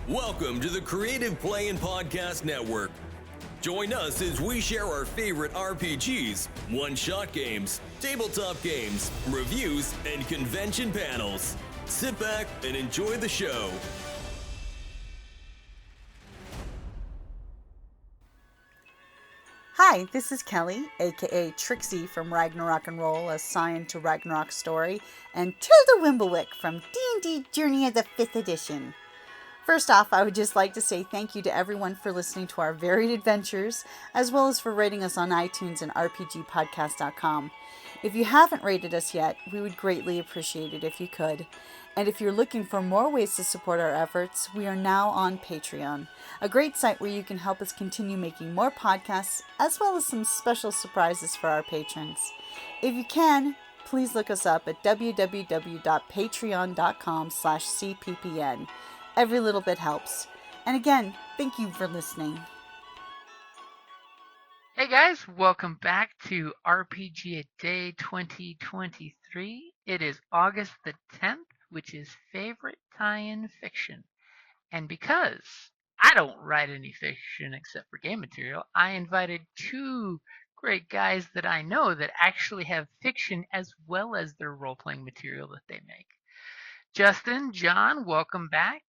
Welcome to the Creative Play and Podcast Network. Join us as we share our favorite RPGs, one-shot games, tabletop games, reviews, and convention panels. Sit back and enjoy the show. Hi, this is Kelly, aka Trixie from Ragnarok and Roll, assigned to Ragnarok Story, and Tilda Wimblewick from D&D Journey of the 5th Edition. First off, I would just like to say thank you to everyone for listening to our varied adventures, as well as for rating us on iTunes and RPGpodcast.com. If you haven't rated us yet, we would greatly appreciate it if you could. And if you're looking for more ways to support our efforts, we are now on Patreon, a great site where you can help us continue making more podcasts, as well as some special surprises for our patrons. If you can, please look us up at www.patreon.com/cppn. Every little bit helps. And again, thank you for listening. Hey guys, welcome back to RPGaDay 2023. It is August the 10th, which is Favorite Tie-In Fiction. And because I don't write any fiction except for game material, I invited two great guys that I know that actually have fiction as well as their role-playing material that they make. Justin, John, welcome back.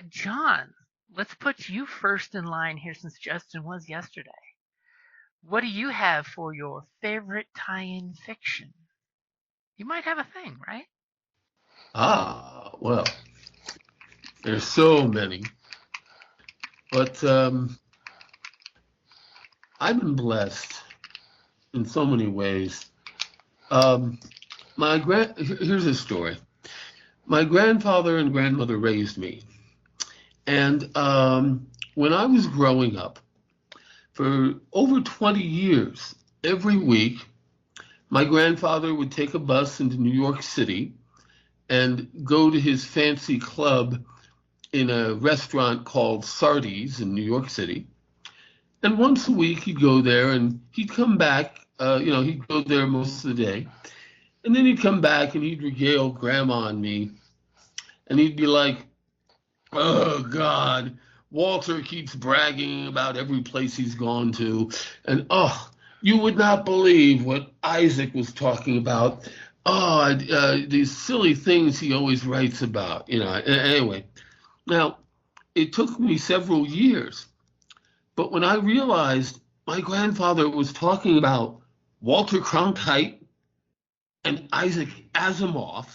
John, let's put you first in line here since Justin was yesterday. What do you have for your favorite tie-in fiction? You might have a thing, right? Well, there's so many. But I've been blessed in so many ways. Here's a story. My grandfather and grandmother raised me. And when I was growing up, for over 20 years, every week, my grandfather would take a bus into New York City and go to his fancy club in a restaurant called Sardi's in New York City. And once a week, he'd go there and he'd come back. He'd go there most of the day. And then he'd come back and he'd regale Grandma and me. And he'd be like, "Oh, God, Walter keeps bragging about every place he's gone to. And, you would not believe what Isaac was talking about. These silly things he always writes about." Anyway, now, it took me several years. But when I realized my grandfather was talking about Walter Cronkite and Isaac Asimov,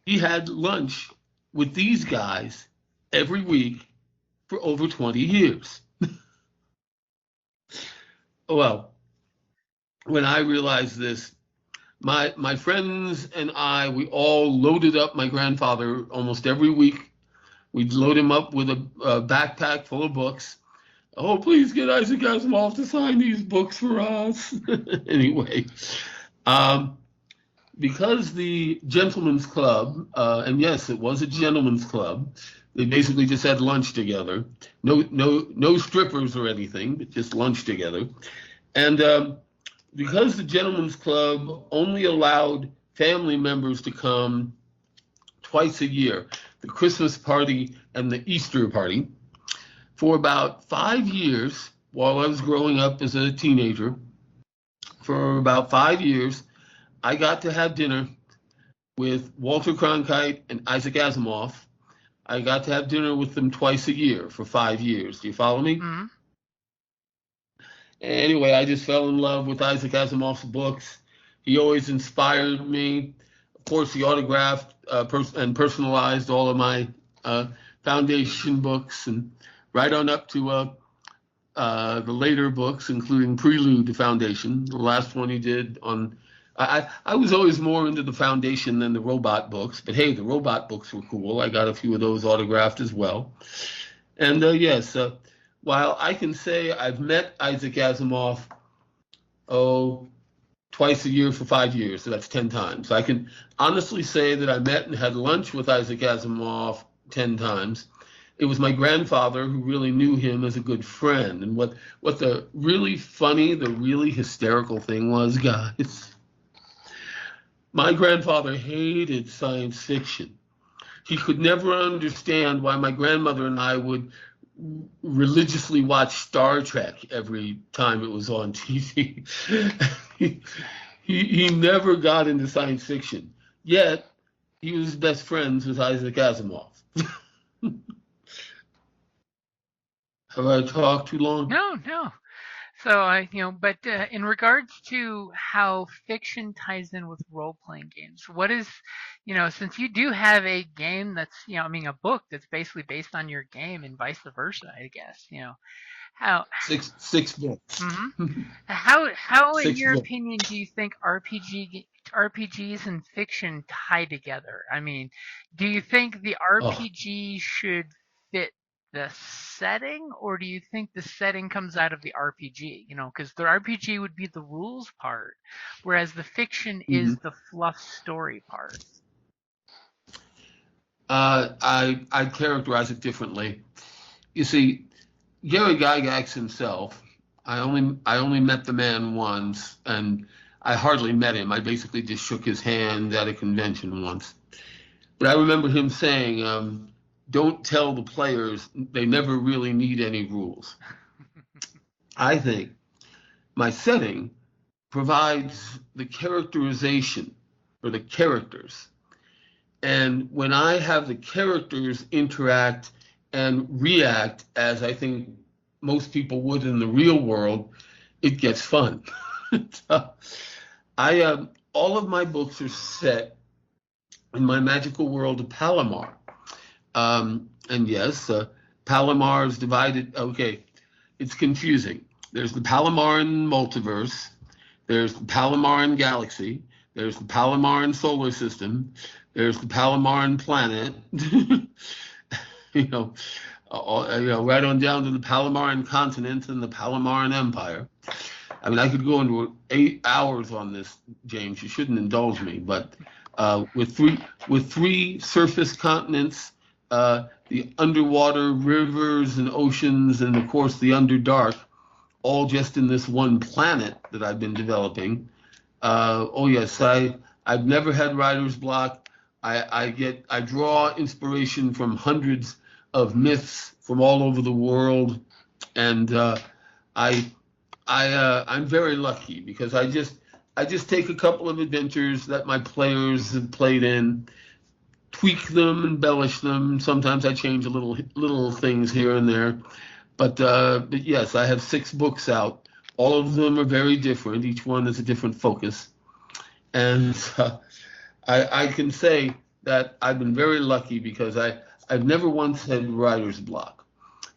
he had lunch with these guys every week for over 20 years. Well, when I realized this, my friends and I, we all loaded up my grandfather almost every week. We'd load him up with a backpack full of books. "Oh, please get Isaac Asimov to sign these books for us." Anyway, because the gentleman's club, and yes, it was a gentleman's club. They basically just had lunch together. No strippers or anything, but just lunch together. And because the gentleman's club only allowed family members to come twice a year, the Christmas party and the Easter party, for about 5 years, while I was growing up as a teenager, for about 5 years, I got to have dinner with Walter Cronkite and Isaac Asimov. I got to have dinner with them twice a year for 5 years. Do you follow me? Mm-hmm. Anyway, I just fell in love with Isaac Asimov's books. He always inspired me. Of course, he autographed and personalized all of my Foundation books, and right on up to the later books, including Prelude to Foundation, the last one he did on. I was always more into the Foundation than the robot books, but hey, the robot books were cool. I got a few of those autographed as well. And yes, while I can say I've met Isaac Asimov, twice a year for 5 years, so that's 10 times. I can honestly say that I met and had lunch with Isaac Asimov 10 times. It was my grandfather who really knew him as a good friend. And what the really funny, the really hysterical thing was, guys, my grandfather hated science fiction. he could never understand why my grandmother and I would religiously watch Star Trek every time it was on TV. he never got into science fiction. Yet he was best friends with Isaac Asimov. Have I talked too long? No. So but in regards to how fiction ties in with role-playing games, what is, since you do have a game that's, a book that's basically based on your game and vice versa, I guess, how, Six books. mm-hmm. How in Six your books. opinion do you think RPGs and fiction tie together? I mean, do you think the Oh. RPG should fit the setting, or do you think the setting comes out of the RPG? Because the RPG would be the rules part, whereas the fiction is the fluff story part. I characterize it differently. You see, Gary Gygax himself, I only met the man once, and I hardly met him. I basically just shook his hand at a convention once. But I remember him saying, don't tell the players they never really need any rules. I think my setting provides the characterization for the characters. And when I have the characters interact and react as I think most people would in the real world, it gets fun. All of my books are set in my magical world of Palomar. And yes, Palomar is divided. Okay, it's confusing. There's the Palomaran multiverse. There's the Palomaran galaxy. There's the Palomaran solar system. There's the Palomaran planet. Right on down to the Palomaran continent and the Palomaran empire. I mean, I could go into 8 hours on this, James. You shouldn't indulge me, but with three surface continents, the underwater rivers and oceans, and of course the Underdark, all just in this one planet that I've been developing. Oh yes, I've never had writer's block. I draw inspiration from hundreds of myths from all over the world, and I'm very lucky because I just take a couple of adventures that my players have played in, tweak them, embellish them. Sometimes I change a little things here and there, but yes, I have 6 books out. All of them are very different. Each one has a different focus, and I can say that I've been very lucky because I've never once had writer's block.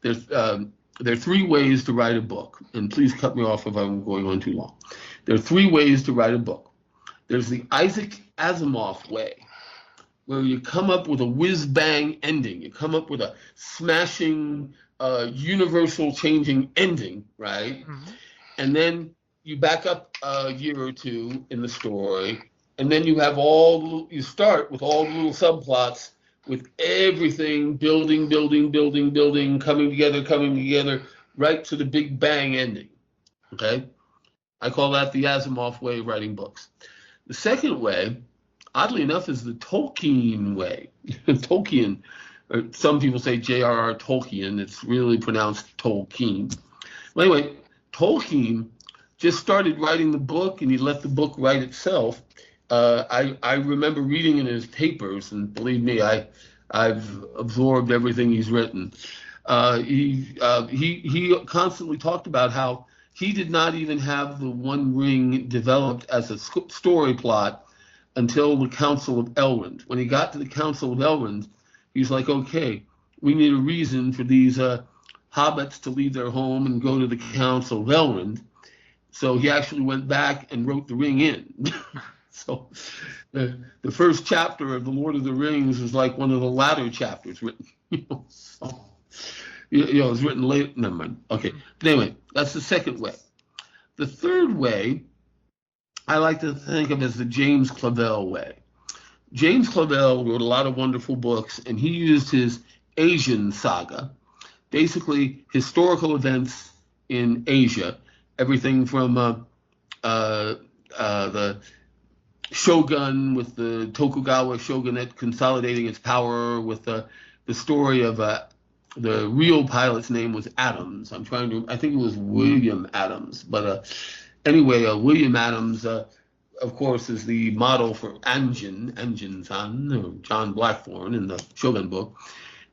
There are 3 ways to write a book, and please cut me off if I'm going on too long. There are 3 ways to write a book. There's the Isaac Asimov way, where you come up with a whiz-bang ending. You come up with a smashing, universal-changing ending, right? Mm-hmm. And then you back up a year or 2 in the story, and then you start with all the little subplots, with everything building, coming together, right to the big bang ending. Okay? I call that the Asimov way of writing books. The second way, oddly enough, is the Tolkien way. Tolkien, or some people say J.R.R. Tolkien. It's really pronounced Tolkien. Well, anyway, Tolkien just started writing the book, and he let the book write itself. I remember reading in his papers, and believe me, I've absorbed everything he's written. He constantly talked about how he did not even have the One Ring developed as a story plot until the Council of Elrond. When he got to the Council of Elrond, he's like, okay, we need a reason for these hobbits to leave their home and go to the Council of Elrond. So he actually went back and wrote the ring in. So the first chapter of The Lord of the Rings is like one of the latter chapters written. It's written late. Never mind. Okay. But anyway, that's the second way. The third way I like to think of as the James Clavell way. James Clavell wrote a lot of wonderful books, and he used his Asian saga, basically historical events in Asia, everything from the shogun, with the Tokugawa shogunate consolidating its power, with the story of the real pilot's name was Adams. I think it was William Adams. But anyway, William Adams, of course, is the model for Anjin-san, or John Blackthorne in the Shogun book.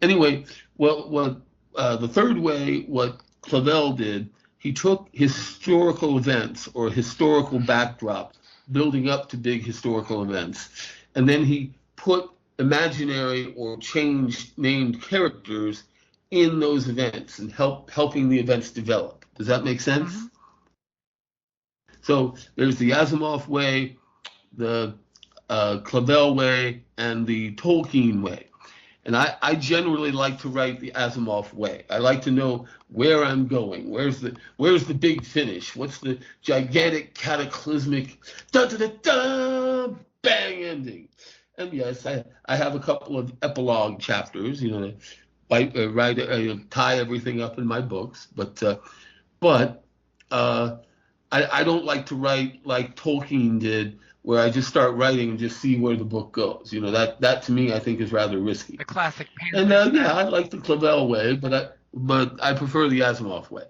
Anyway, what the third way, what Clavel did, he took historical events or historical backdrop building up to big historical events, and then he put imaginary or changed named characters in those events and helping the events develop. Does that make sense? Mm-hmm. So there's the Asimov way, the Clavel way, and the Tolkien way. And I generally like to write the Asimov way. I like to know where I'm going. Where's the big finish? What's the gigantic cataclysmic da-da-da-da bang ending? And yes, I have a couple of epilogue chapters, tie everything up in my books. But I don't like to write like Tolkien did, where I just start writing and just see where the book goes. That to me, I think, is rather risky. The classic And I like the Clavel way, but I prefer the Asimov way.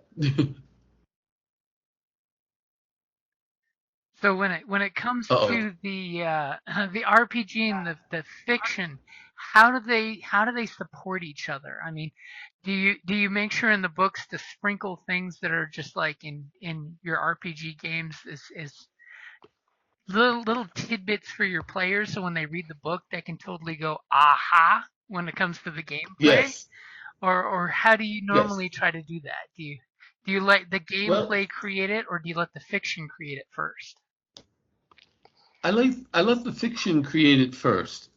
So when it comes to the RPG and the fiction, how do they support each other? I mean, do you make sure in the books to sprinkle things that are just like in your RPG games is little tidbits for your players, so when they read the book they can totally go aha when it comes to the gameplay? Yes. Or how do you normally try to do that? Do you let the gameplay create it, or do you let the fiction create it first? I let the fiction create it first.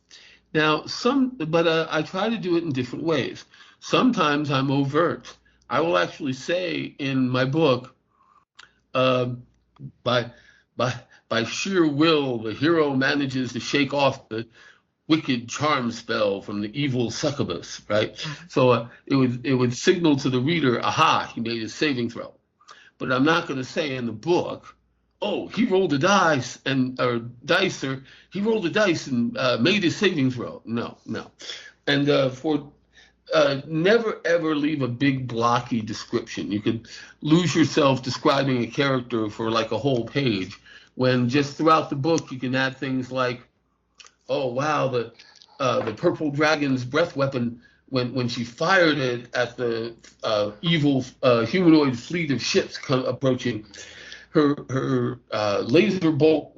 Now I try to do it in different ways. Sometimes I'm overt. I will actually say in my book, by sheer will, the hero manages to shake off the wicked charm spell from the evil succubus, right? So it would signal to the reader, aha, he made his saving throw. But I'm not going to say in the book, oh, he rolled a dice and he rolled a dice and made his saving throw. No. And never ever leave a big blocky description. You could lose yourself describing a character for like a whole page, when just throughout the book you can add things like, oh wow, the purple dragon's breath weapon, when she fired it at the evil humanoid fleet of ships approaching, her laser bolt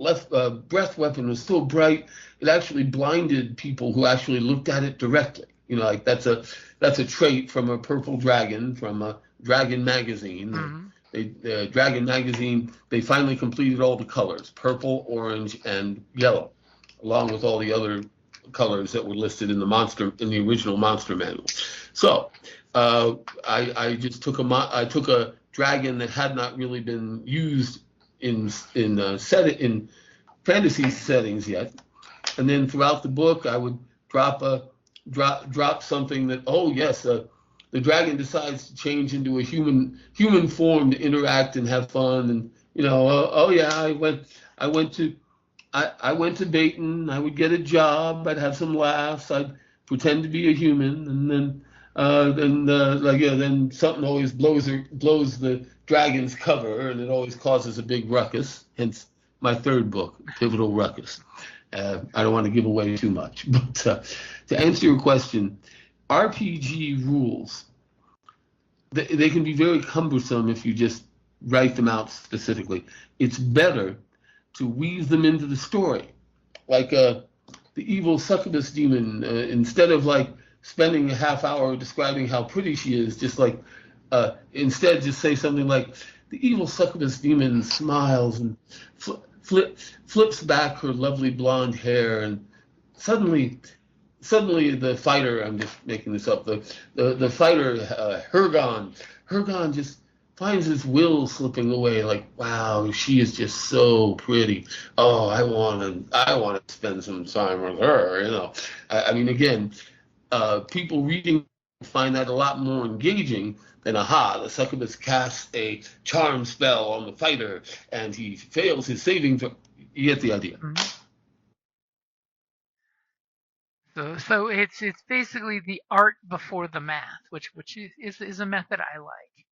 breath weapon was so bright it actually blinded people who actually looked at it directly. Like that's a trait from a purple dragon from a Dragon magazine. Mm-hmm. Dragon magazine, they finally completed all the colors: purple, orange, and yellow, along with all the other colors that were listed in the original monster manual. So I just took a dragon that had not really been used in fantasy settings yet, and then throughout the book I would drop something that, oh yes, the dragon decides to change into a human form to interact and have fun, and I went to Dayton. I would get a job. I'd have some laughs. I'd pretend to be a human, and then something always blows the dragon's cover, and it always causes a big ruckus. Hence my third book, Pivotal Ruckus. I don't want to give away too much, but to answer your question, RPG rules, they can be very cumbersome if you just write them out specifically. It's better to weave them into the story. Like the evil succubus demon, instead of like spending a half hour describing how pretty she is, just like instead just say something like, the evil succubus demon smiles and flips back her lovely blonde hair, and suddenly the fighter, I'm just making this up, the fighter, Hergon just finds his will slipping away, like, wow, she is just so pretty. Oh, I want to spend some time with her, I mean, again, people reading find that a lot more engaging than, aha, the succubus casts a charm spell on the fighter and he fails his saving throw. You get the idea. Mm-hmm. So it's basically the art before the math, which is a method I like.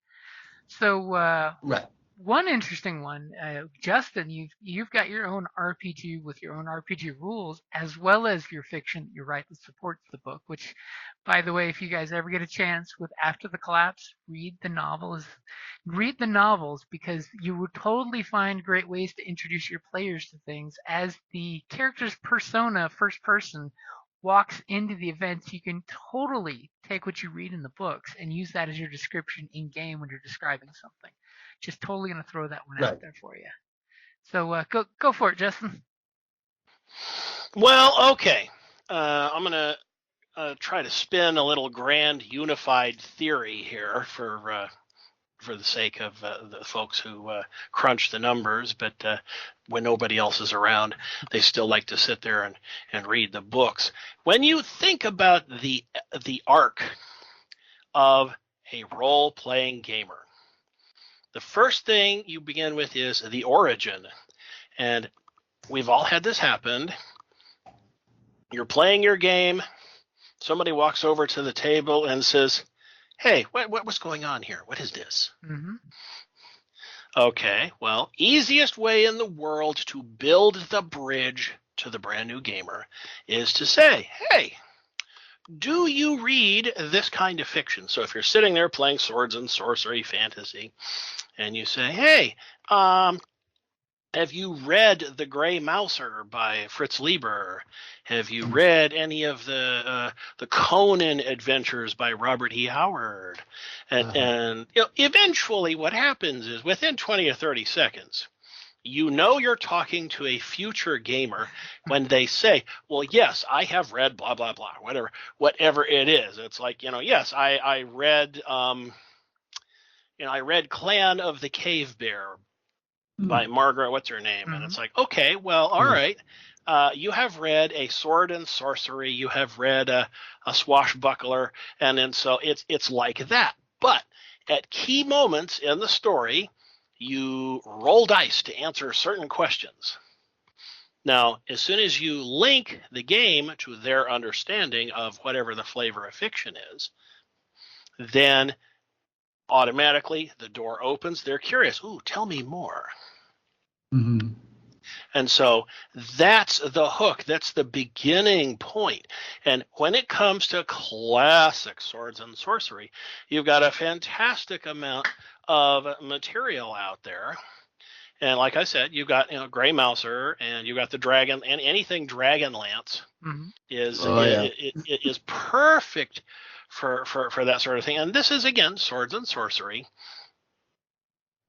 So Right. one interesting one, Justin, you've got your own RPG with your own RPG rules, as well as your fiction that you write that supports the book. Which, by the way, if you guys ever get a chance with After the Collapse, read the novels. Read the novels because you would totally find great ways to introduce your players to things as the character's persona, first person, walks into the events. You can totally take what you read in the books and use that as your description in game when you're describing something. Just totally gonna throw that one out Right. there for you. So go for it, Justin. Well, okay. I'm gonna try to spin a little grand unified theory here for the sake of the folks who crunch the numbers, but when nobody else is around, they still like to sit there and read the books. When you think about the arc of a role-playing gamer, the first thing you begin with is the origin. And we've all had this happen. You're playing your game. Somebody walks over to the table and says, "Hey, what's going on here? What is this?" Mm-hmm. Okay, well, easiest way in the world to build the bridge to the brand new gamer is to say, "Hey, do you read this kind of fiction?" So if you're sitting there playing swords and sorcery fantasy, and you say, "Hey, have you read The Gray Mouser by Fritz Lieber? Have you read any of the Conan adventures by Robert E. Howard?" And eventually what happens is within 20 or 30 seconds, you're talking to a future gamer when they say, "Well, yes, I have read blah, blah, blah," whatever it is. It's like, yes, I read, I read Clan of the Cave Bear by Margaret, what's her name? Mm-hmm. And it's like, okay, well, all right. You have read a sword and sorcery. You have read a swashbuckler. And then so it's like that. But at key moments in the story, you roll dice to answer certain questions. Now, as soon as you link the game to their understanding of whatever the flavor of fiction is, then automatically the door opens. They're curious. Ooh, tell me more. Mm-hmm. And so that's the hook. That's the beginning point. And when it comes to classic swords and sorcery, you've got a fantastic amount of material out there. And like I said, you've got Gray Mouser, and you've got the dragon, and anything Dragonlance is perfect for that sort of thing. And this is, again, swords and sorcery.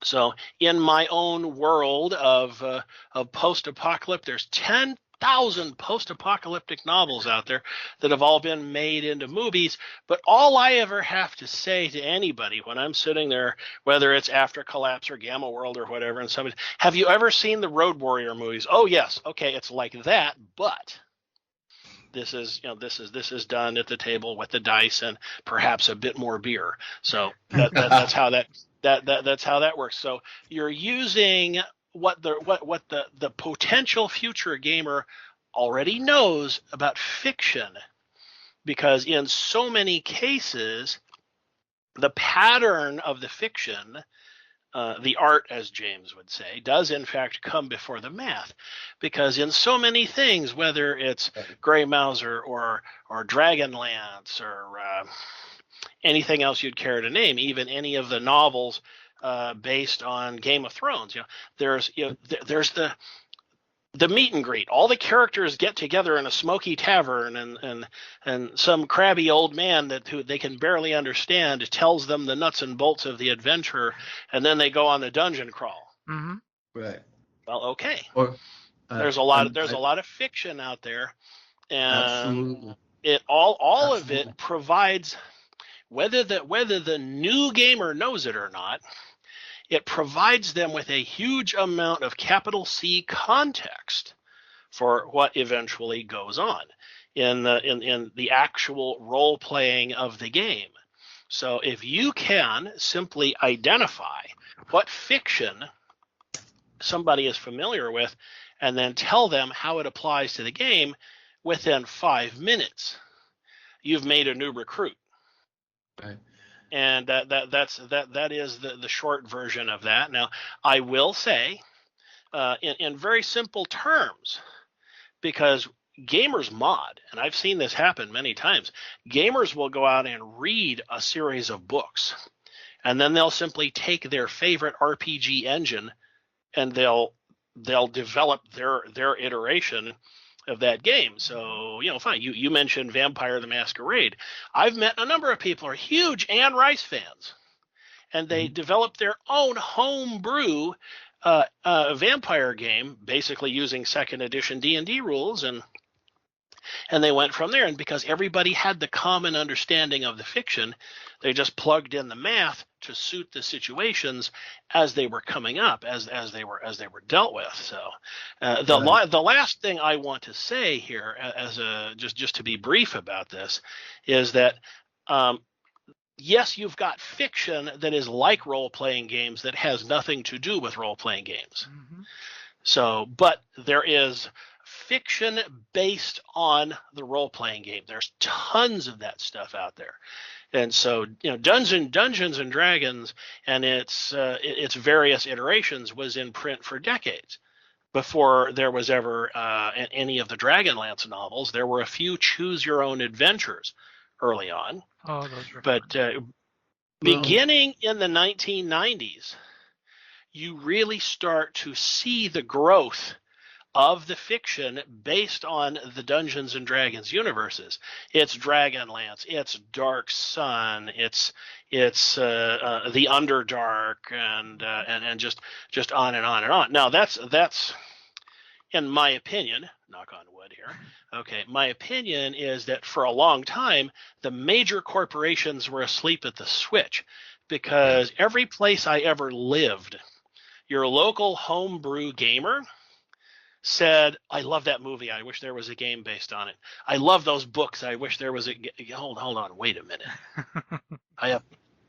So in my own world of post-apocalyptic, there's 10,000 post-apocalyptic novels out there that have all been made into movies. But all I ever have to say to anybody when I'm sitting there, whether it's After Collapse or Gamma World or whatever, and somebody, "Have you ever seen the Road Warrior movies?" "Oh, yes." "Okay, it's like that, but this is done at the table with the dice and perhaps a bit more beer." So that's how that's how that works. So you're using what the potential future gamer already knows about fiction, because in so many cases the pattern of the fiction, the art, as James would say, does in fact come before the math, because in so many things, whether it's Gray Mouser or Dragonlance or anything else you'd care to name, even any of the novels based on Game of Thrones, there's the meet and greet. All the characters get together in a smoky tavern, and some crabby old man who they can barely understand tells them the nuts and bolts of the adventure, and then they go on the dungeon crawl. Mm-hmm. Right. Well, okay. Or There's a lot of fiction out there, and absolutely. all of it provides, whether the new gamer knows it or not, it provides them with a huge amount of capital C context for what eventually goes on in the actual role playing of the game. So if you can simply identify what fiction somebody is familiar with and then tell them how it applies to the game, within 5 minutes, you've made a new recruit. Right. And that is the short version of that. Now, I will say, in very simple terms, because gamers mod, and I've seen this happen many times, gamers will go out and read a series of books, and then they'll simply take their favorite RPG engine and they'll develop their iteration of that game. So, fine. You mentioned Vampire the Masquerade. I've met a number of people who are huge Anne Rice fans, and they developed their own homebrew vampire game, basically using second edition D&D rules, and they went from there. And because everybody had the common understanding of the fiction, they just plugged in the math to suit the situations as they were coming up, as they were dealt with. So the last thing I want to say here, as just to be brief about this, is that yes, you've got fiction that is like role-playing games that has nothing to do with role-playing games. Mm-hmm. So, but there is fiction based on the role-playing game. There's tons of that stuff out there. And so, Dungeons and Dragons and its various iterations was in print for decades. Before there was ever any of the Dragonlance novels, there were a few choose-your-own adventures early on. Oh, those were but beginning in the 1990s, you really start to see the growth of the fiction based on the Dungeons and Dragons universes. It's Dragonlance, it's Dark Sun, it's the Underdark, and just on and on and on. Now that's in my opinion, knock on wood here. Okay, my opinion is that for a long time the major corporations were asleep at the switch, because every place I ever lived, your local homebrew gamer said, I love that movie. I wish there was a game based on it. I love those books. I wish there was a hold on, wait a minute. I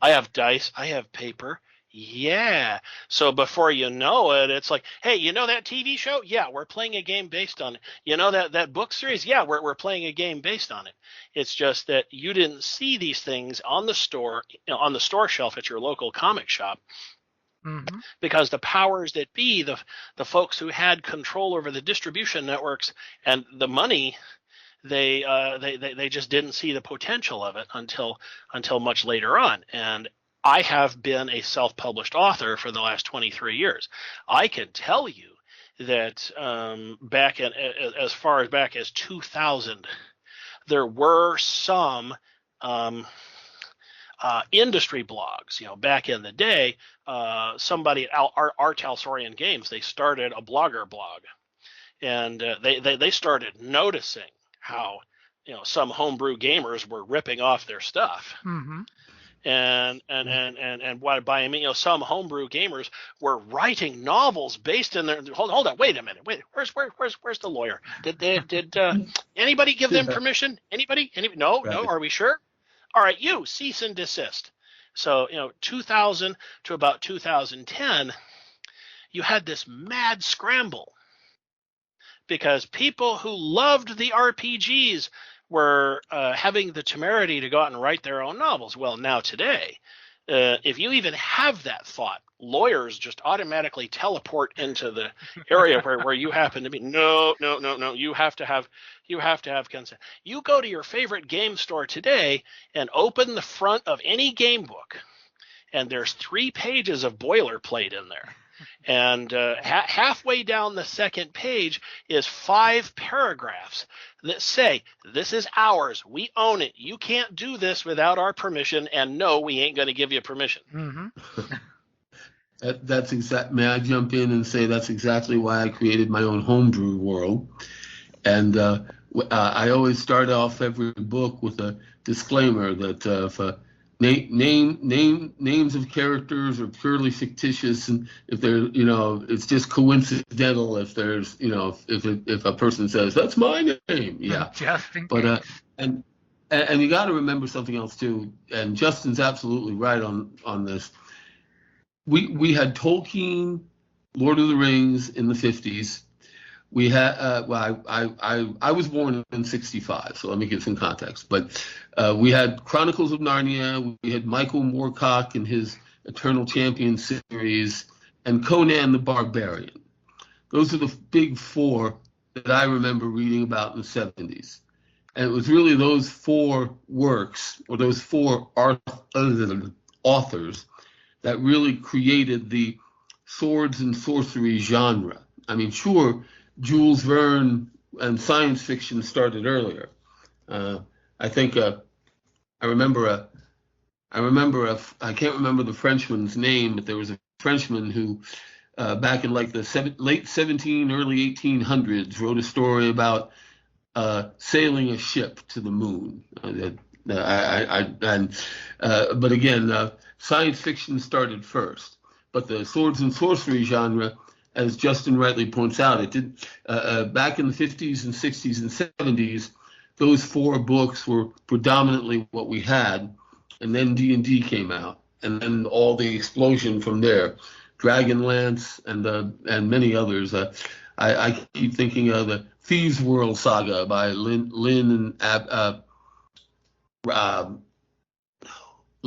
have dice, I have paper. Yeah. So before you know it, it's like, hey, you know that TV show? Yeah, we're playing a game based on it. You know that book series? Yeah, we're playing a game based on it. It's just that you didn't see these things on the store shelf at your local comic shop. Mm-hmm. Because the powers that be, the folks who had control over the distribution networks and the money, they just didn't see the potential of it until much later on. And I have been a self-published author for the last 23 years. I can tell you that as far back as 2000, there were some industry blogs. Back in the day, somebody at R. Talsorian Games, they started a blogger blog, and they started noticing how some homebrew gamers were ripping off their stuff. Mm-hmm. And what by some homebrew gamers were writing novels based in their. Hold on, wait a minute, where's the lawyer? Did anybody give them permission? Anybody? No, right. No. Are we sure? All right, you cease and desist. So 2000 to about 2010, you had this mad scramble because people who loved the RPGs were having the temerity to go out and write their own novels. Well, now today, if you even have that thought, lawyers just automatically teleport into the area where you happen to be. No. You have to have consent. You go to your favorite game store today and open the front of any game book, and there's 3 pages of boilerplate in there. And halfway down the second page is 5 paragraphs that say, this is ours. We own it. You can't do this without our permission. And no, we ain't going to give you permission. Mm-hmm. That's exact. May I jump in and say that's exactly why I created my own homebrew world. And I always start off every book with a disclaimer that if names of characters are purely fictitious, and if they're it's just coincidental if there's if a person says that's my name, yeah, just in case. And you got to remember something else too, and Justin's absolutely right on this. We had Tolkien, Lord of the Rings in the 50s. We had I was born in '65, so let me give some context. But we had Chronicles of Narnia, we had Michael Moorcock and his Eternal Champion series, and Conan the Barbarian. Those are the big four that I remember reading about in the '70s. And it was really those four works, or those four authors, that really created the swords and sorcery genre. I mean, sure, Jules Verne and science fiction started earlier. I think I can't remember the Frenchman's name, but there was a Frenchman who back in like the late 17, early 1800s wrote a story about sailing a ship to the moon. But again, science fiction started first. But the swords and sorcery genre, as Justin rightly points out, it did back in the 50s and 60s and 70s. Those four books were predominantly what we had, and then D&D came out, and then all the explosion from there, Dragonlance and many others. I keep thinking of the Thieves' World saga by Lynn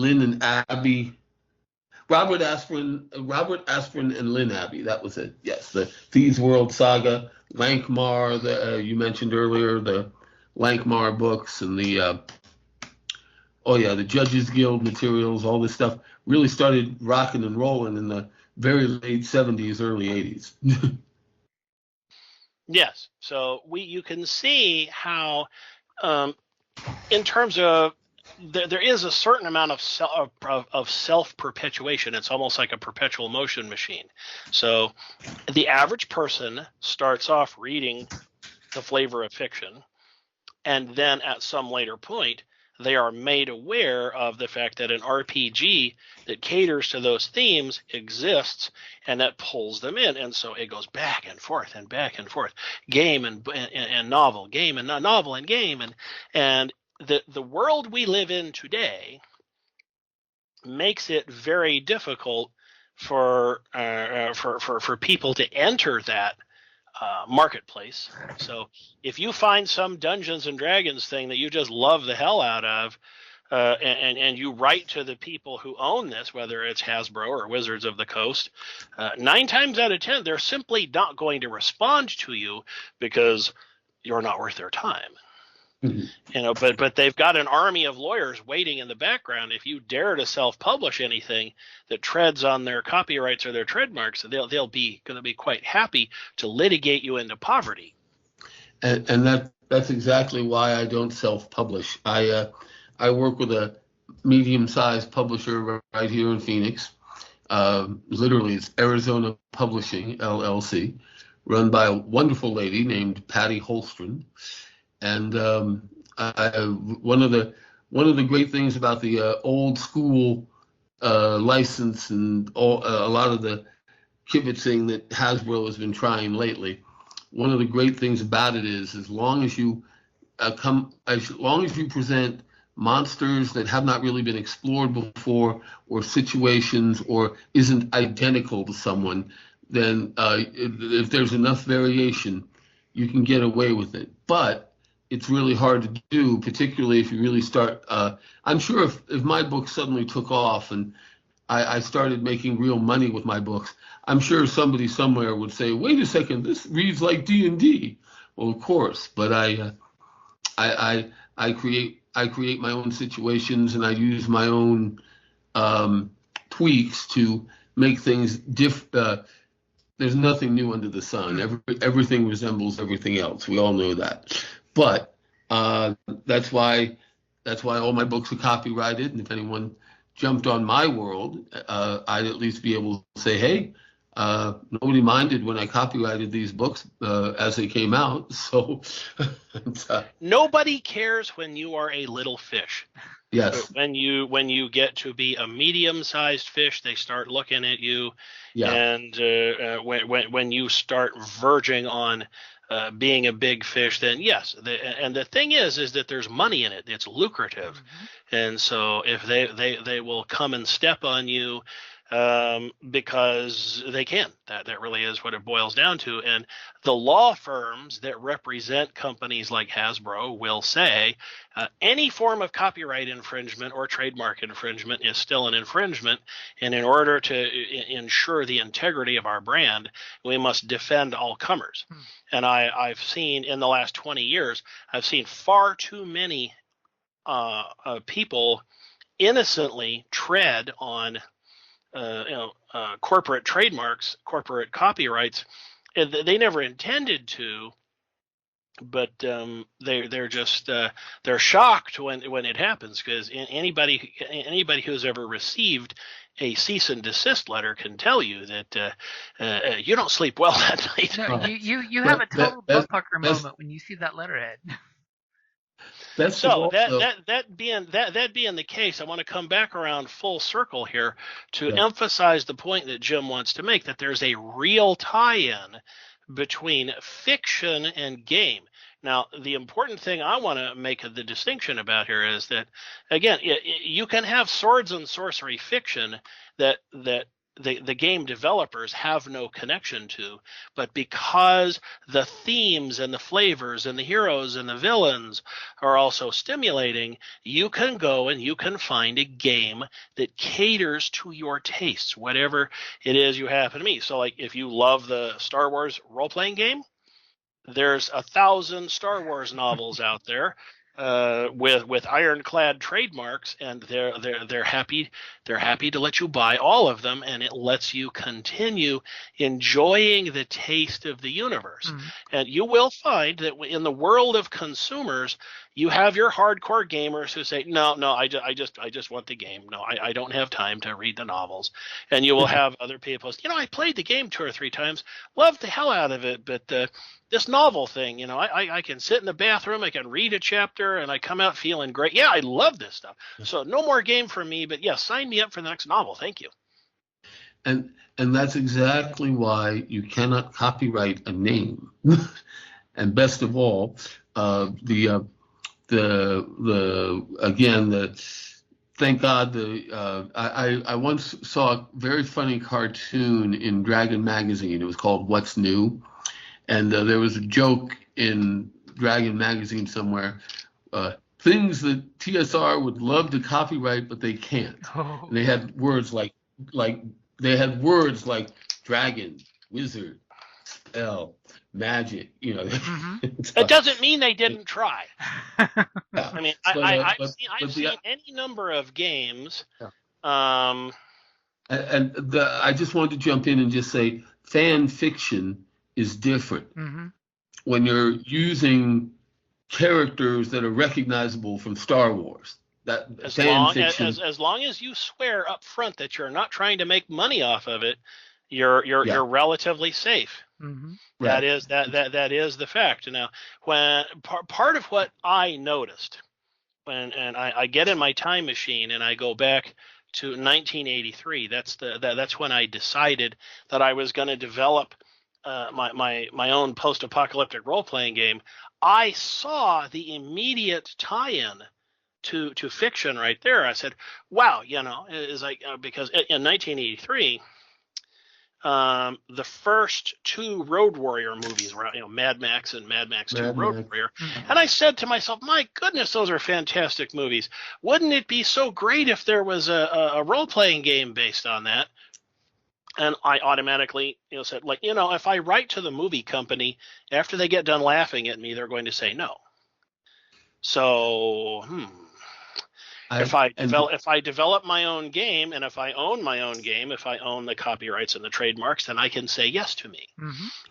and Abby. Robert Aspirin and Lynn Abbey. That was it. Yes, the Thieves' World saga, Lankmar. You mentioned earlier the Lankmar books and the Judges Guild materials. All this stuff really started rocking and rolling in the very late '70s, early '80s. Yes. So you can see how, in terms of there is a certain amount of self-perpetuation. It's almost like a perpetual motion machine. So the average person starts off reading the flavor of fiction, and then at some later point, they are made aware of the fact that an RPG that caters to those themes exists, and that pulls them in. And so it goes back and forth and back and forth, game and novel, game and novel and game. And the world we live in today makes it very difficult for people to enter that marketplace. So if you find some Dungeons and Dragons thing that you just love the hell out of, and you write to the people who own this, whether it's Hasbro or Wizards of the Coast, 9 times out of 10, they're simply not going to respond to you because you're not worth their time. Mm-hmm. But they've got an army of lawyers waiting in the background. If you dare to self-publish anything that treads on their copyrights or their trademarks, they'll be going to be quite happy to litigate you into poverty. And that's exactly why I don't self-publish. I work with a medium-sized publisher right here in Phoenix. Literally, it's Arizona Publishing LLC, run by a wonderful lady named Patty Holstrom. And one of the great things about the old school license and a lot of the kibitzing that Hasbro has been trying lately, one of the great things about it is as long as you present monsters that have not really been explored before, or situations, or isn't identical to someone, then if there's enough variation, you can get away with it. But it's really hard to do, particularly if you really start. I'm sure if my book suddenly took off and I started making real money with my books, I'm sure somebody somewhere would say, "Wait a second, this reads like D&D." Well, of course, but I create my own situations, and I use my own tweaks to make things there's nothing new under the sun. Everything resembles everything else. We all know that. But that's why all my books are copyrighted. And if anyone jumped on my world, I'd at least be able to say, hey, nobody minded when I copyrighted these books as they came out. So nobody cares when you are a little fish. Yes. When you get to be a medium-sized fish, they start looking at you. Yeah. And when you start verging on being a big fish, then yes. And the thing is that there's money in it. It's lucrative. Mm-hmm. And so if they will come and step on you, because they can. That really is what it boils down to. And the law firms that represent companies like Hasbro will say any form of copyright infringement or trademark infringement is still an infringement. And in order to ensure the integrity of our brand, we must defend all comers. And I've seen in the last 20 years, I've seen far too many people innocently tread on corporate trademarks, corporate copyrights. They never intended to, but they're just they're shocked when it happens, because anybody who's ever received a cease and desist letter can tell you that you don't sleep well that night. No, you have a total butt pucker moment when you see that letterhead. So that being the case, I want to come back around full circle here to emphasize the point that Jim wants to make, that there's a real tie-in between fiction and game. Now, the important thing I want to make the distinction about here is that, again, you can have swords and sorcery fiction that the game developers have no connection to, but because the themes and the flavors and the heroes and the villains are also stimulating, you can go and you can find a game that caters to your tastes, whatever it is you happen to be. So, like, if you love the Star Wars role-playing game, there's 1,000 Star Wars novels out there with ironclad trademarks, and they're happy to let you buy all of them, and it lets you continue enjoying the taste of the universe. And you will find that in the world of consumers, you have your hardcore gamers who say, no, I just want the game. No, I don't have time to read the novels. And you will have other people say, I played the game 2 or 3 times, loved the hell out of it, but this novel thing, I can sit in the bathroom, I can read a chapter, and I come out feeling great. Yeah, I love this stuff. So no more game for me, but sign me up for the next novel. Thank you. And that's exactly why you cannot copyright a name. And best of all, thank God I once saw a very funny cartoon in Dragon magazine. It was called What's New, and there was a joke in Dragon magazine somewhere, things that TSR would love to copyright but they can't. And they had words like dragon, wizard, spell, magic, It doesn't mean they didn't try. I mean, I've seen any number of games. I just wanted to jump in and just say fan fiction is different. When you're using characters that are recognizable from Star Wars. As long as you swear up front that you're not trying to make money off of it, you're relatively safe. Right. That is the fact. Now, when part of what I noticed and I get in my time machine and I go back to 1983, that's when I decided that I was going to develop my own post-apocalyptic role-playing game. I saw the immediate tie-in to fiction right there. I said, wow, is like because in 1983, the first 2 Road Warrior movies were Mad Max and Mad Max 2 Road Warrior. And I said to myself, my goodness, those are fantastic movies. Wouldn't it be so great if there was a role-playing game based on that? And I automatically said, if I write to the movie company, after they get done laughing at me, they're going to say no. So, if I develop my own game, and if I own my own game, if I own the copyrights and the trademarks, then I can say yes to me.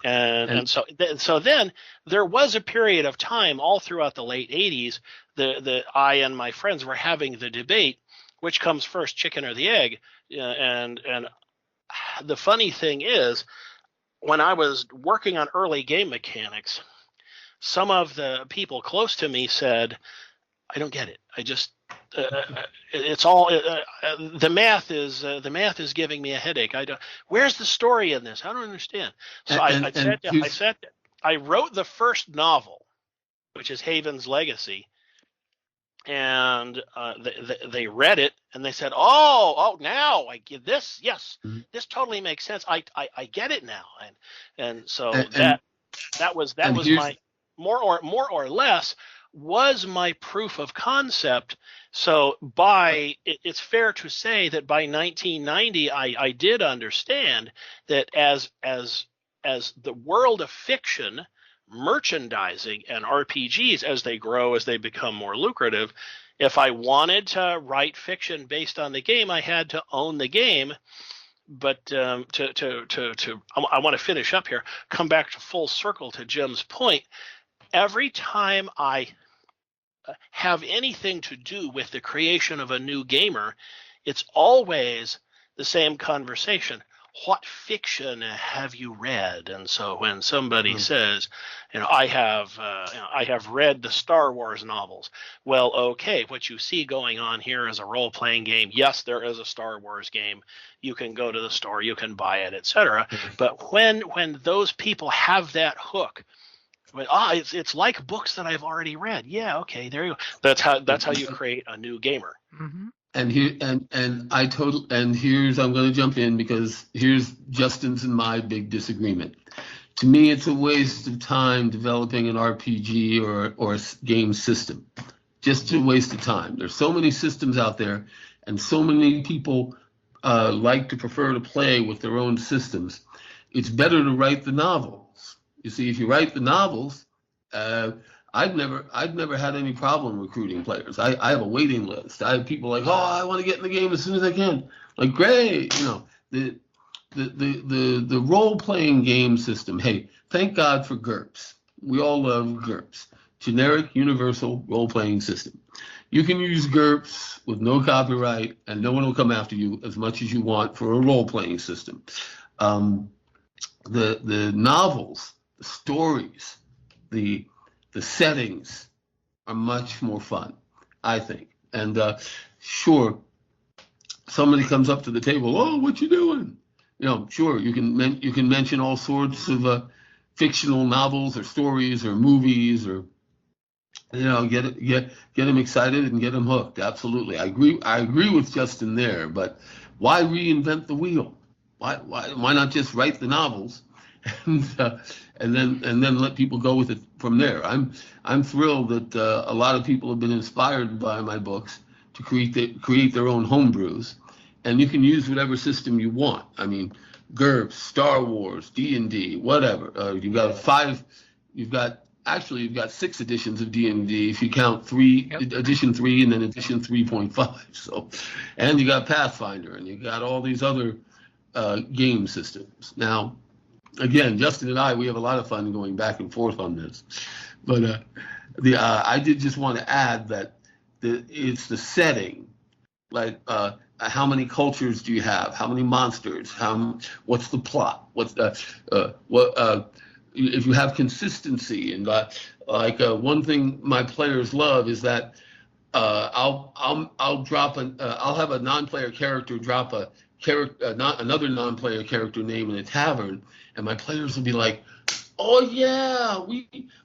And so then there was a period of time all throughout the late 80s that I and my friends were having the debate, which comes first, chicken or the egg? And the funny thing is, when I was working on early game mechanics, some of the people close to me said, I don't get it. I just it's all the math is giving me a headache. Where's the story in this? I don't understand. So I wrote the first novel, which is Haven's Legacy, and they read it And they said, "Oh, now I get this. Yes, this totally makes sense. I get it now." And so And that was here's my more or less was my proof of concept. So it's fair to say that by 1990, I did understand that as the world of fiction, merchandising, and RPGs, as they grow, as they become more lucrative, if I wanted to write fiction based on the game, I had to own the game. But I want to finish up here, come back to full circle to Jim's point. Every time I have anything to do with the creation of a new gamer, it's always the same conversation. What fiction have you read? And so when somebody says, I have read the Star Wars novels. Well, okay, what you see going on here is a role-playing game. Yes, there is a Star Wars game. You can go to the store, you can buy it, etc. But when those people have that hook, it's like books that I've already read. Yeah, okay, there you go. That's how you create a new gamer. Mm-hmm. And here's I'm going to jump in because here's Justin's and my big disagreement. To me, it's a waste of time developing an RPG or a game system. Just a waste of time. There's so many systems out there, and so many people like to prefer to play with their own systems. It's better to write the novels. You see, if you write the novels, I've never had any problem recruiting players. I have a waiting list. I have people like, I want to get in the game as soon as I can. Like, great, the role playing game system. Hey, thank God for GURPS. We all love GURPS, generic universal role playing system. You can use GURPS with no copyright, and no one will come after you as much as you want for a role playing system. The novels, the stories, the settings are much more fun, I think. And sure, somebody comes up to the table, what you doing? Sure, you can mention all sorts of fictional novels or stories or movies, or get them excited and get them hooked. Absolutely, I agree with Justin there. But why reinvent the wheel? Why not just write the novels? And then let people go with it from there. I'm thrilled that a lot of people have been inspired by my books to create their own homebrews, and you can use whatever system you want. I mean, GURPS, Star Wars, D&D, whatever. You've got 6 editions of D&D if you count edition 3 and then edition 3.5. So, and you got Pathfinder, and you got all these other game systems now. Again, Justin and we have a lot of fun going back and forth on this, but I did just want to add that it's the setting, like how many cultures do you have? How many monsters? What's the plot? If you have consistency, and one thing my players love is that I'll have a non-player character drop another non-player character name in a tavern, and my players will be like, "Oh yeah,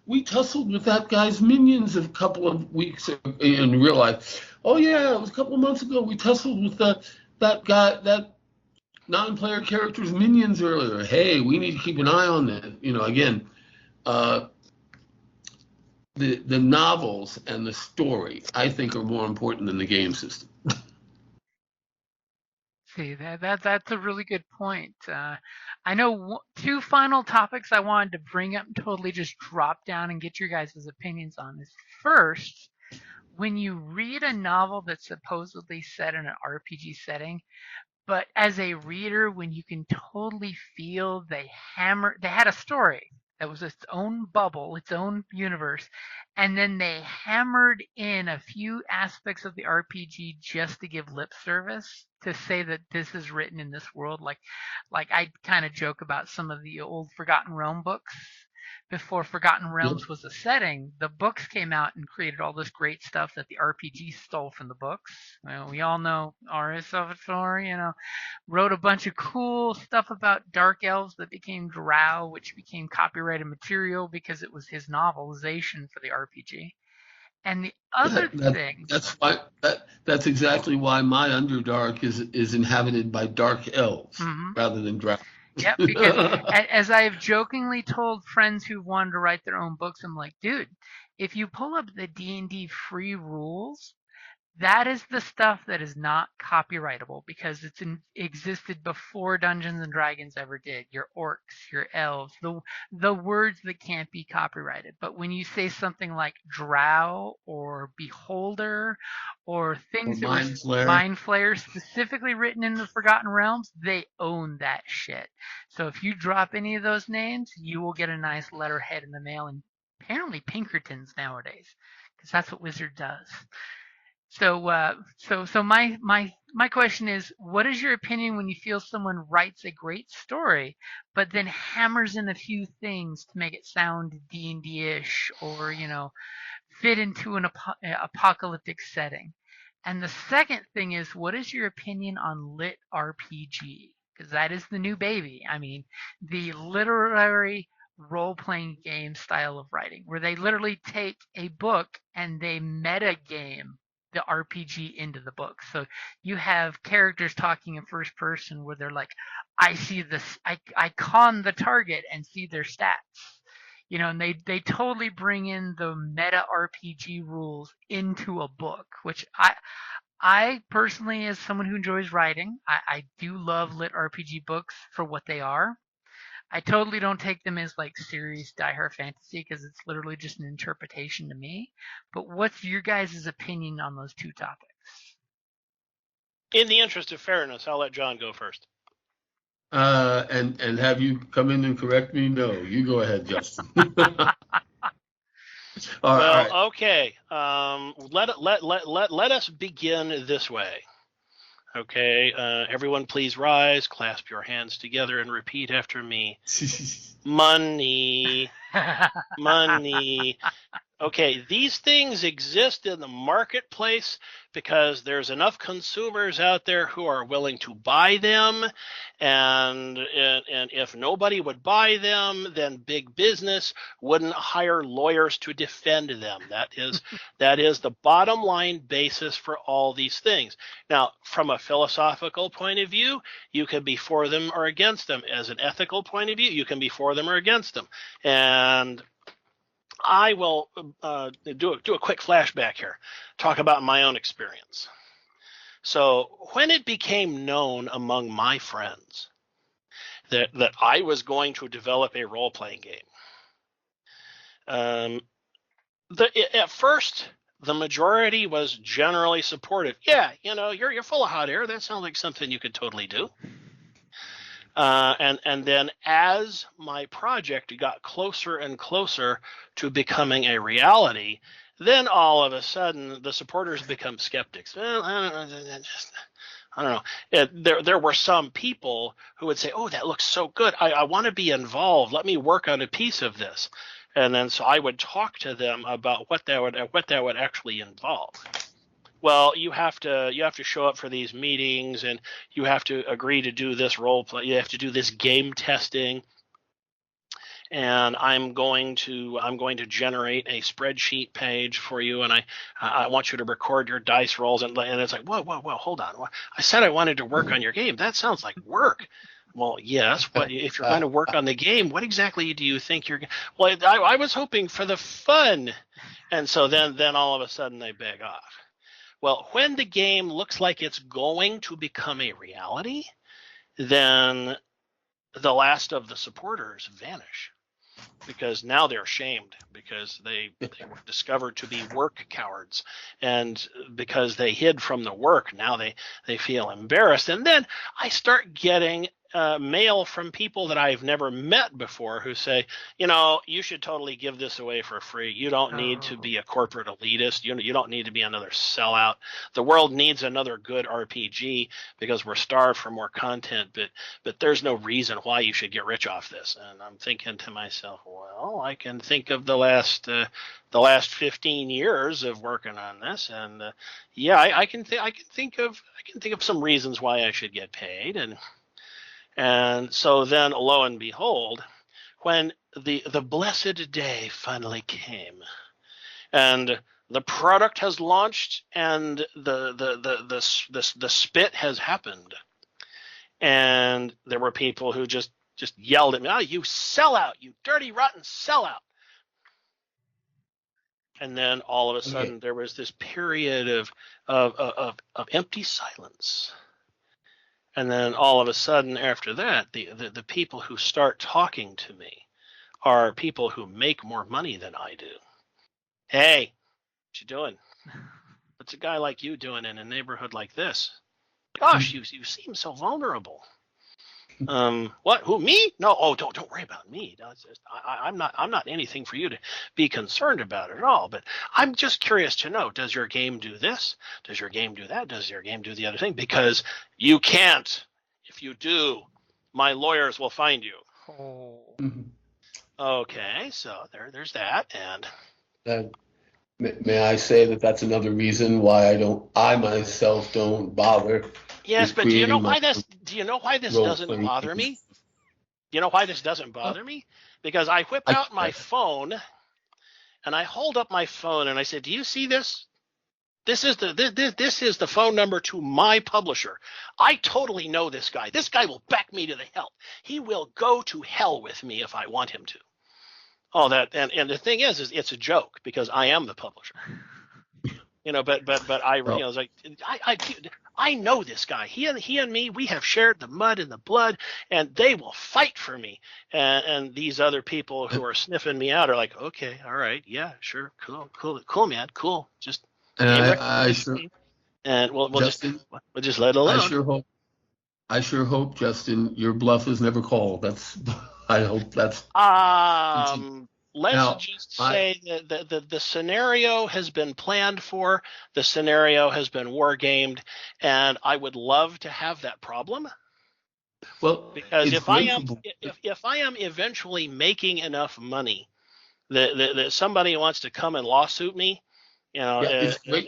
we tussled with that guy's minions a couple of weeks in real life. Oh yeah, it was a couple of months ago. We tussled with that non-player character's minions earlier. Hey, we need to keep an eye on that." Again, the novels and the story, I think, are more important than the game system. See, that's a really good point. I know 2 final topics I wanted to bring up and totally just drop down and get your guys' opinions on is, first, when you read a novel that's supposedly set in an RPG setting, but as a reader, when you can totally feel they had a story that was its own bubble, its own universe, and then they hammered in a few aspects of the RPG just to give lip service, to say that this is written in this world. Like I kind of joke about some of the old Forgotten Realm books. Before Forgotten Realms was a setting, the books came out and created all this great stuff that the RPG stole from the books. We all know R.S. Salvatore, wrote a bunch of cool stuff about dark elves that became Drow, which became copyrighted material because it was his novelization for the RPG. And the other thing, That's exactly why my Underdark is inhabited by dark elves Mhm. rather than dragons. Yep, because as I have jokingly told friends who wanted to write their own books, I'm like, dude, if you pull up the D&D free rules, that is the stuff that is not copyrightable because existed before Dungeons and Dragons ever did. Your orcs, your elves, the words that can't be copyrighted. But when you say something like drow or beholder or things that were Mind Flare. mind flayer specifically written in the Forgotten Realms, they own that shit. So if you drop any of those names, you will get a nice letterhead in the mail, and apparently Pinkertons nowadays, because that's what Wizard does. So my question is, what is your opinion when you feel someone writes a great story, but then hammers in a few things to make it sound D&D-ish, or fit into an apocalyptic setting? And the second thing is, what is your opinion on lit RPG? Because that is the new baby. I mean, the literary role-playing game style of writing, where they literally take a book and they meta game the RPG into the book. So you have characters talking in first person where they're like, I see this, I con the target and see their stats. And they totally bring in the meta RPG rules into a book, which I personally, as someone who enjoys writing, I do love lit RPG books for what they are. I totally don't take them as like serious diehard fantasy because it's literally just an interpretation to me. But what's your guys' opinion on those two topics? In the interest of fairness, I'll let John go first. And have you come in and correct me? No, you go ahead, Justin. All right. Okay. Let us begin this way. Okay. Everyone, please rise, clasp your hands together, and repeat after me. Money, money. Okay, these things exist in the marketplace because there's enough consumers out there who are willing to buy them, and if nobody would buy them, then big business wouldn't hire lawyers to defend them. That is the bottom line basis for all these things. Now, from a philosophical point of view, you can be for them or against them. As an ethical point of view, you can be for them or against them. And I will do a quick flashback here, talk about my own experience. So when it became known among my friends that I was going to develop a role-playing game, at first the majority was generally supportive. Yeah, you're full of hot air. That sounds like something you could totally do. And then as my project got closer and closer to becoming a reality, then all of a sudden the supporters become skeptics. Well, I don't know. There were some people who would say, "Oh, that looks so good. I want to be involved. Let me work on a piece of this." And then so I would talk to them about what that would actually involve. Well, you have to show up for these meetings, and you have to agree to do this role play. You have to do this game testing, and I'm going to generate a spreadsheet page for you, and I want you to record your dice rolls, and it's like, whoa, hold on. I said I wanted to work on your game. That sounds like work. Well, yes. What if you're going to work on the game? What exactly do you think you're? Well, I was hoping for the fun, and so then all of a sudden they beg off. Well, when the game looks like it's going to become a reality, then the last of the supporters vanish because now they're ashamed because they were discovered to be work cowards, and because they hid from the work, now they feel embarrassed. And then I start getting mail from people that I've never met before who say, you should totally give this away for free. You don't need to be a corporate elitist. You don't need to be another sellout. The world needs another good RPG because we're starved for more content, but there's no reason why you should get rich off this. And I'm thinking to myself, well, I can think of the last 15 years of working on this, and I can think of some reasons why I should get paid. And so then, lo and behold, when the blessed day finally came, and the product has launched and the spit has happened, and there were people who just yelled at me, "Oh, you sellout! You dirty, rotten sellout!" And then all of a sudden, there was this period of empty silence. And then all of a sudden, after that, the people who start talking to me are people who make more money than I do. Hey, what you doing? What's a guy like you doing in a neighborhood like this? Gosh, you seem so vulnerable. What? Who? Me? No. Oh, don't worry about me. No, I'm not anything for you to be concerned about at all. But I'm just curious to know: does your game do this? Does your game do that? Does your game do the other thing? Because you can't. If you do, my lawyers will find you. Oh. Okay, so there's that, and may I say that that's another reason why I myself don't bother. Yes, but do you know why this doesn't bother me? Do you know why this doesn't bother me? Because I whip out my phone and I hold up my phone and I say, "Do you see this? This is the phone number to my publisher. I totally know this guy. This guy will back me to the hell. He will go to hell with me if I want him to." Oh, and the thing is it's a joke because I am the publisher. But it's like I know this guy. He and me, we have shared the mud and the blood, and they will fight for me. And these other people who are sniffing me out are like, okay, all right, yeah, sure, cool, man, cool. Just and we'll Justin, just let it alone. I sure hope, Justin, your bluff is never called. I hope that's. Let's just say that the scenario has been planned for, the scenario has been war gamed, and I would love to have that problem. Well, because if I am eventually making enough money that somebody wants to come and lawsuit me, it's great.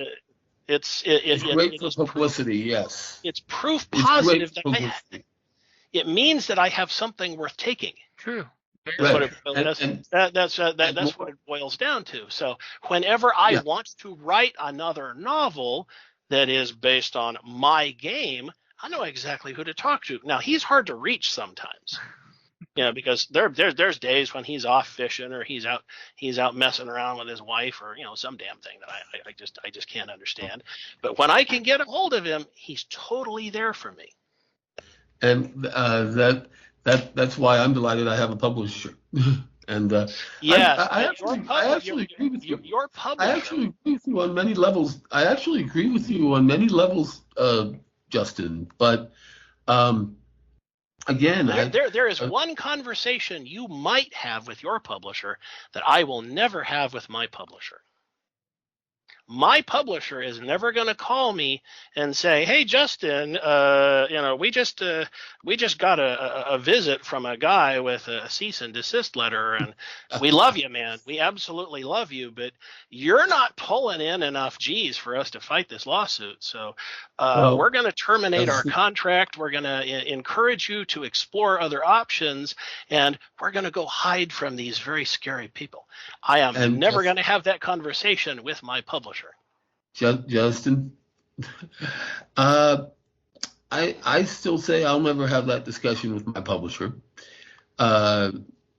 It's great for publicity. Yes, it's proof positive that it means that I have something worth taking. True. Right. That's what it boils down to. So whenever I want to write another novel that is based on my game, I know exactly who to talk to. Now he's hard to reach sometimes, because there's days when he's off fishing or he's out messing around with his wife or some damn thing that I just can't understand. But when I can get a hold of him, he's totally there for me. And that's why I'm delighted I have a publisher. And yes, I actually agree with you. Your publisher. I actually agree with you on many levels. Justin. But again, there is one conversation you might have with your publisher that I will never have with my publisher. My publisher is never going to call me and say, "Hey, Justin, we just got a visit from a guy with a cease and desist letter, and we love you, man. We absolutely love you, but you're not pulling in enough G's for us to fight this lawsuit. So we're going to terminate our contract. We're going to encourage you to explore other options, and we're going to go hide from these very scary people." I am never going to have that conversation with my publisher. Justin, I still say I'll never have that discussion with my publisher.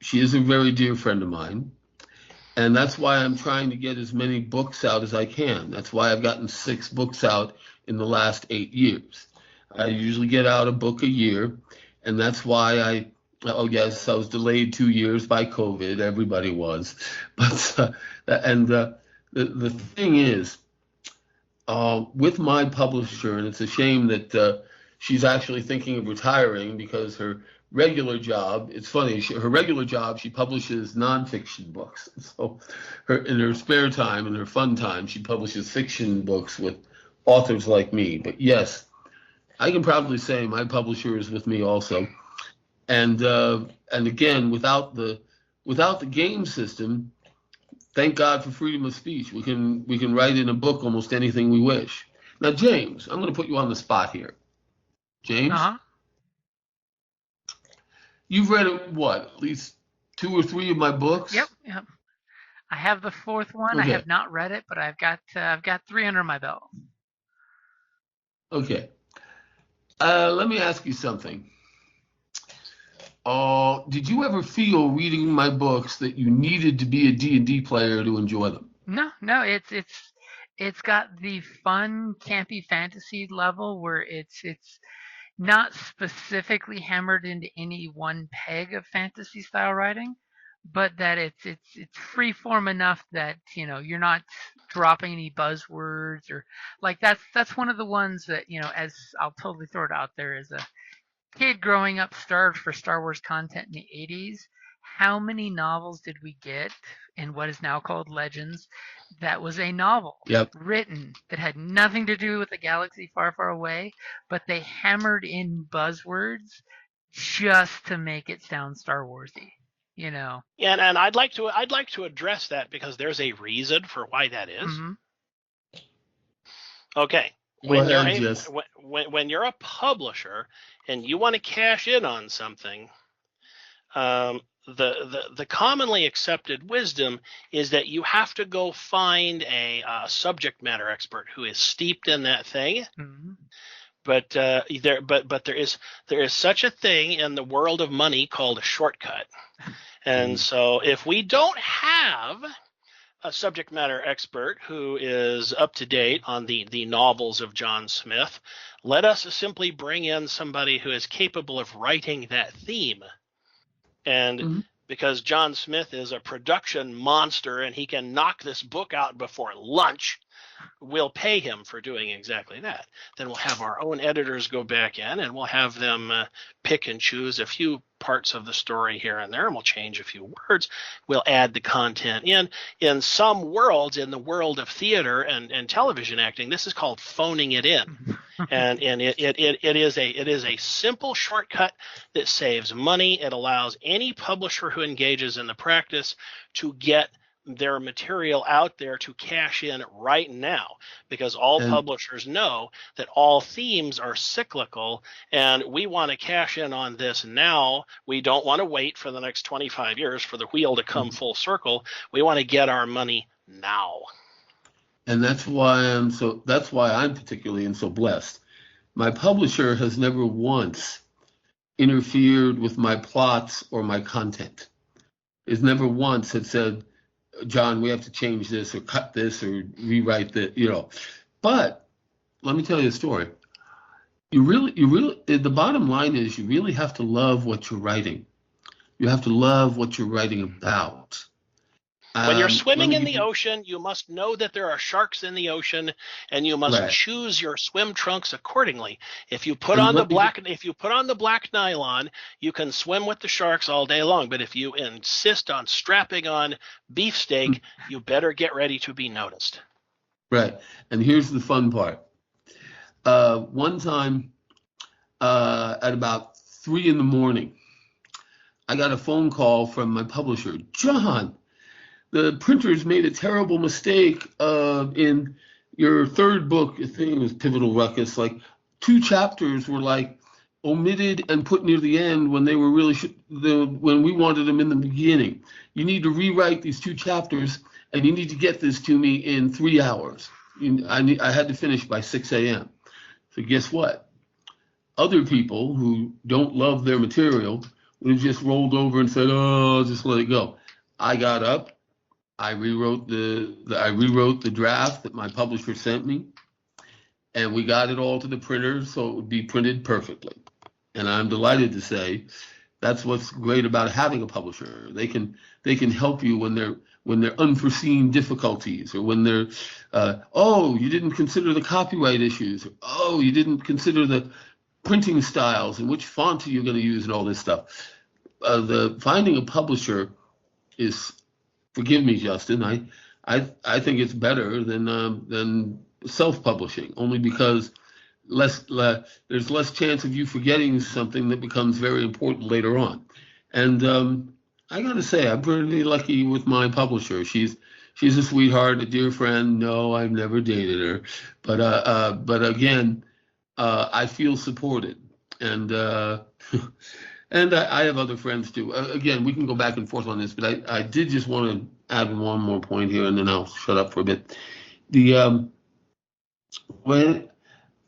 She is a very dear friend of mine, and that's why I'm trying to get as many books out as I can. That's why I've gotten 6 books out in the last 8 years. I usually get out a book a year, and that's why I was delayed 2 years by COVID. Everybody was. But the thing is, with my publisher, and it's a shame that she's actually thinking of retiring because her regular job, it's funny, her regular job, she publishes nonfiction books. So in her spare time, in her fun time, she publishes fiction books with authors like me. But yes, I can proudly say my publisher is with me also. And again, without the game system, thank God for freedom of speech. We can write in a book almost anything we wish. Now, James, I'm going to put you on the spot here. James, you've read at least 2 or 3 of my books? Yep. I have the fourth one. I Okay. have not read it, but I've got 3 under my belt. Okay. Let me ask you something. Did you ever feel reading my books that you needed to be a D&D player to enjoy them? No, it's got the fun, campy fantasy level where it's not specifically hammered into any one peg of fantasy style writing, but that it's free form enough that you're not dropping any buzzwords or like that's one of the ones that as I'll totally throw it out there as a kid growing up starved for Star Wars content in the 80s. How many novels did we get in what is now called Legends that was a novel Yep. written that had nothing to do with a galaxy far, far away, but they hammered in buzzwords just to make it sound Star Warsy, And I'd like to address that because there's a reason for why that is. Mm-hmm. Okay. Go ahead, Jess. When you're a publisher and you want to cash in on something, the commonly accepted wisdom is that you have to go find a subject matter expert who is steeped in that thing. Mm-hmm. But there is such a thing in the world of money called a shortcut. And so if we don't have a subject matter expert who is up to date on the novels of John Smith, let us simply bring in somebody who is capable of writing that theme. And because John Smith is a production monster and he can knock this book out before lunch, we'll pay him for doing exactly that. Then we'll have our own editors go back in and we'll have them pick and choose a few parts of the story here and there, and we'll change a few words. We'll add the content in. In some worlds, in the world of theater and television acting, this is called phoning it in. And it is a simple shortcut that saves money. It allows any publisher who engages in the practice to get their material out there to cash in right now, because all publishers know that all themes are cyclical and we want to cash in on this now. We don't want to wait for the next 25 years for the wheel to come full circle. We want to get our money now. And that's why I'm particularly and so blessed. My publisher has never once interfered with my plots or my content. It's never once had said, John, we have to change this or cut this or rewrite that, But let me tell you a story. The bottom line is you really have to love what you're writing. You have to love what you're writing about. When you're swimming in the ocean, you must know that there are sharks in the ocean, and you must choose your swim trunks accordingly. If you put on the black nylon, you can swim with the sharks all day long. But if you insist on strapping on beefsteak, you better get ready to be noticed. Right. And here's the fun part. One time, at about 3 a.m, I got a phone call from my publisher, John. The printers made a terrible mistake in your third book. I think it was Pivotal Ruckus. Like 2 chapters were like omitted and put near the end when they were really when we wanted them in the beginning. You need to rewrite these 2 chapters, and you need to get this to me in 3 hours. I had to finish by 6 a.m. So guess what? Other people who don't love their material would have just rolled over and said, "Oh, I'll just let it go." I got up. I rewrote the draft that my publisher sent me, and we got it all to the printer so it would be printed perfectly. And I'm delighted to say that's what's great about having a publisher. They can help you when they're unforeseen difficulties, or when they're you didn't consider the copyright issues, or you didn't consider the printing styles and which font are you going to use and all this stuff. The finding a publisher is, forgive me, Justin, I think it's better than self-publishing, only because there's less chance of you forgetting something that becomes very important later on. And I got to say, I'm pretty lucky with my publisher. She's a sweetheart, a dear friend. No, I've never dated her, but again, I feel supported, and And I have other friends too. Again, we can go back and forth on this, but I did just want to add one more point here, and then I'll shut up for a bit. The when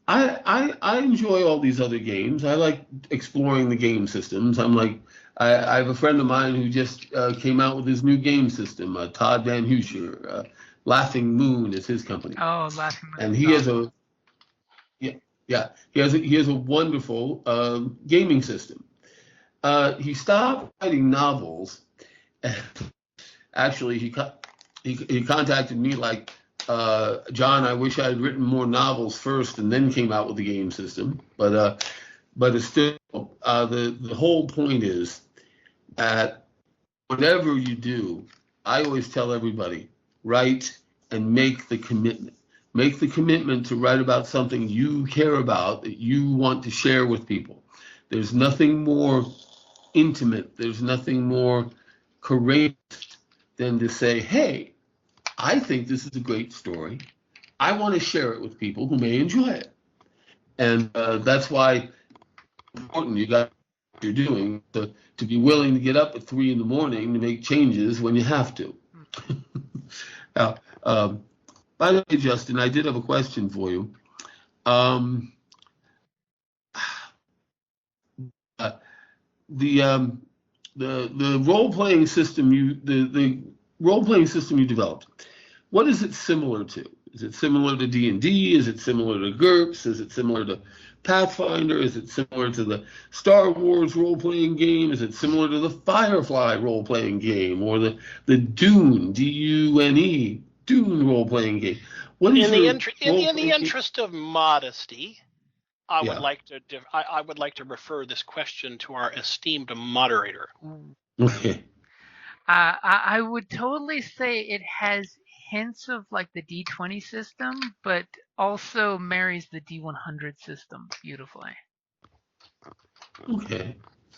I enjoy all these other games. I like exploring the game systems. I have a friend of mine who just came out with his new game system. Todd Van Huscher, Laughing Moon is his company, Oh, Laughing Moon. and he has a he has a wonderful gaming system. He stopped writing novels. Actually, he contacted me like, John, I wish I had written more novels first and then came out with the game system. But it's still the whole point is that whatever you do, I always tell everybody, write and make the commitment. Make the commitment to write about something you care about, that you want to share with people. There's nothing more intimate, there's nothing more courageous than to say, hey, I think this is a great story. I want to share it with people who may enjoy it. And that's why it's important you got what you're doing to be willing to get up at 3 a.m. to make changes when you have to. Now, by the way, Justin, I did have a question for you. The role-playing system the role-playing system you developed, what is it similar to? Is it similar to D&D? Is it similar to GURPS? Is it similar to Pathfinder? Is it similar to the Star Wars role-playing game? Is it similar to the Firefly role-playing game or the Dune, D-U-N-E, Dune role-playing game? What is in the interest of modesty, I would like to refer this question to our esteemed moderator. Okay. I would totally say it has hints of like the D20 system, but also marries the D100 system beautifully. Okay.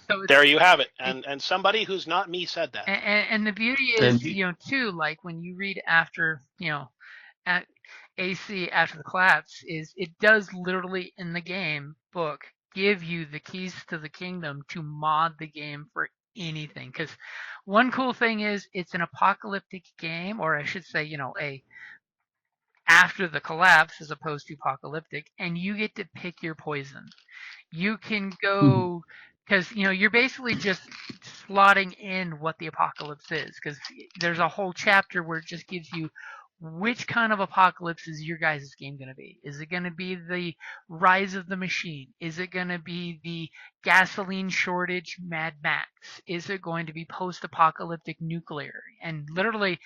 So there you have it. And somebody who's not me said that. And the beauty is, too, like when you read after, at AC After the Collapse, is it does literally in the game book give you the keys to the kingdom to mod the game for anything. Because one cool thing is it's an apocalyptic game, or I should say, a after the collapse as opposed to apocalyptic, and you get to pick your poison. You can go, because you're basically just slotting in what the apocalypse is, because there's a whole chapter where it just gives you which kind of apocalypse is your guys' game going to be. Is it going to be the rise of the machine? Is it going to be the gasoline shortage Mad Max? Is it going to be post-apocalyptic nuclear? And literally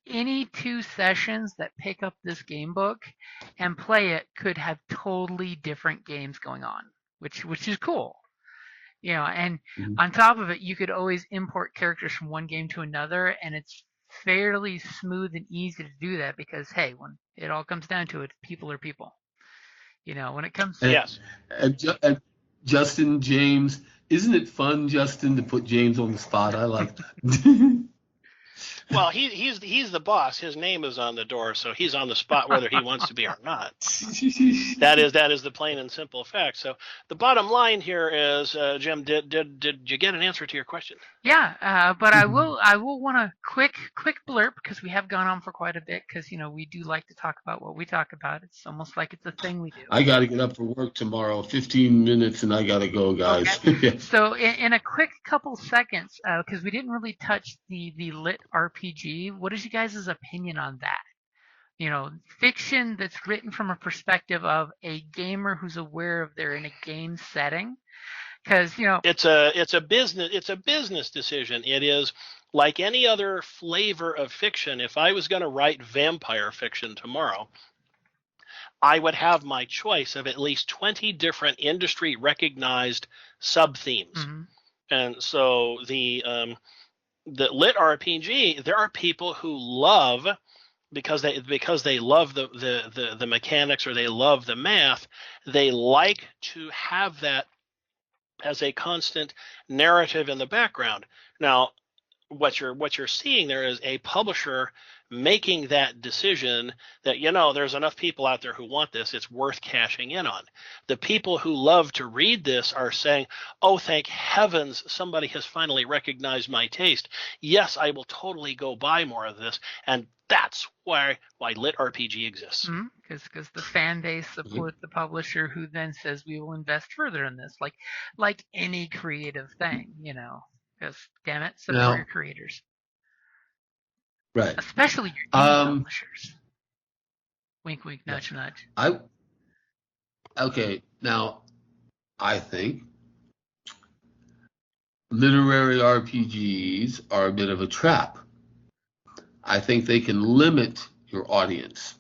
any 2 sessions that pick up this game book and play it could have totally different games going on, which is cool. And on top of it, you could always import characters from one game to another, and it's fairly smooth and easy to do that because, hey, when it all comes down to it, people are people. When it comes to... Yes. Justin, James, isn't it fun, Justin, to put James on the spot? I like that. Well, he's the boss. His name is on the door, so he's on the spot whether he wants to be or not. That is the plain and simple fact. So the bottom line here is, Jim, did you get an answer to your question? Yeah, but I will want a quick blurb because we have gone on for quite a bit because we do like to talk about what we talk about. It's almost like it's a thing we do. I got to get up for work tomorrow. 15 minutes and I got to go, guys. Okay. So in a quick couple seconds, because we didn't really touch the lit RPG, what is you guys' opinion on that? Fiction that's written from a perspective of a gamer who's aware they're in a game setting. Because it's a business decision. It is like any other flavor of fiction. If I was going to write vampire fiction tomorrow, I would have my choice of at least 20 different industry recognized sub themes. Mm-hmm. And so the lit RPG, there are people who love, because they love the mechanics or they love the math, they like to have that as a constant narrative in the background. Now, what you're seeing there is a publisher making that decision that, there's enough people out there who want this, it's worth cashing in on. The people who love to read this are saying, oh, thank heavens, somebody has finally recognized my taste. Yes, I will totally go buy more of this. And that's why Lit RPG exists. Because the fan base supports the publisher, who then says we will invest further in this, like any creative thing, because damn it, support your creators. Right. Especially your indie publishers. Wink, wink, nudge, nudge. Okay, now I think literary RPGs are a bit of a trap. I think they can limit your audience.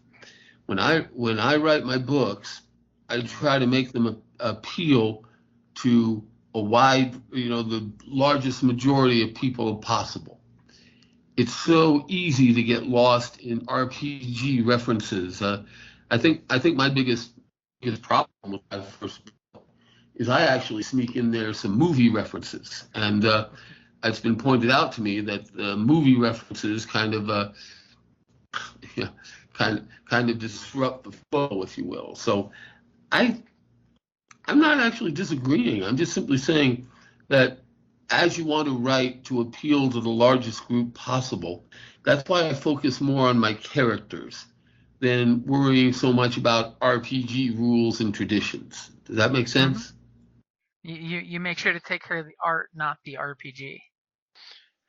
When I write my books, I try to make them appeal to a wide, the largest majority of people possible. It's so easy to get lost in RPG references. I think my biggest problem with my first book is I actually sneak in there some movie references, and it's been pointed out to me that movie references kind of disrupt the flow, if you will. So I'm not actually disagreeing. I'm just simply saying that as you want to write to appeal to the largest group possible, that's why I focus more on my characters than worrying so much about RPG rules and traditions. Does that make sense? You make sure to take care of the art, not the RPG.